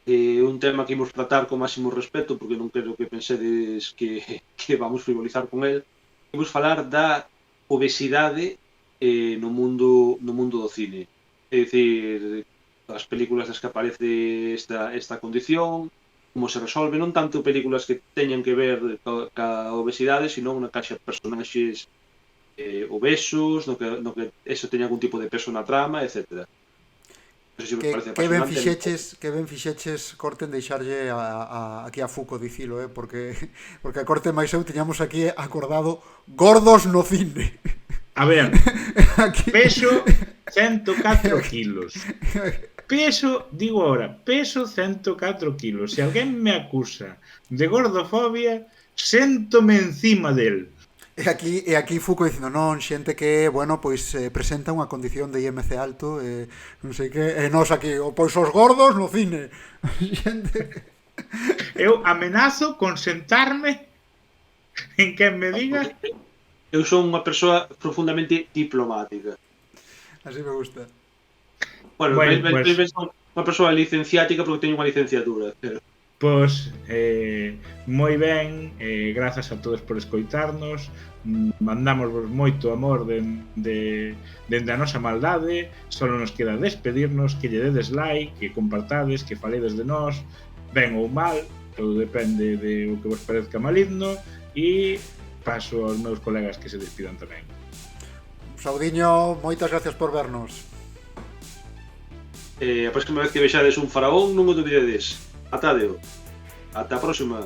é un tema que imos tratar con máximo respeto, porque non quero que pensedes que vamos frivolizar con el. Imos falar da obesidade no mundo do cine. É dicir, as películas das que aparece esta condición, como se resolve, non tanto películas que teñan que ver ca obesidade, sino unha caixa de personaxes obesos, no que eso teña algún tipo de peso na trama, etc. Que ben fixeches corten deixarlle aquí a Fuco dicilo, porque a corte máis eu tiñamos aquí acordado gordos no cine. A ver, peso 104 kilos. Peso, digo ahora, peso 104 kilos. Se alguén me acusa de gordofobia, séntome encima del. E aquí Fuco dicindo, non, xente que, bueno, pois presenta unha condición de IMC alto, non sei que, e nós aquí, pois os gordos no cine. Xente... Eu amenazo con sentarme en quen me diga. Eu son unha persoa profundamente diplomática. Así me gusta. Bueno, pues... son unha persoa licenciática porque teño unha licenciatura, pero... Pois, moi ben, grazas a todos por escoitarnos, mandamos moito amor dende a nosa maldade, só nos queda despedirnos, que lle dedes like, que compartades, que faledes de nós, ben ou mal, todo depende de o que vos parezca maligno, e paso aos meus colegas que se despidan tamén. Saudiño, moitas gracias por vernos. A próxima vez que vexades un faraón non o dubidedes. Atadeo. Ata a próxima.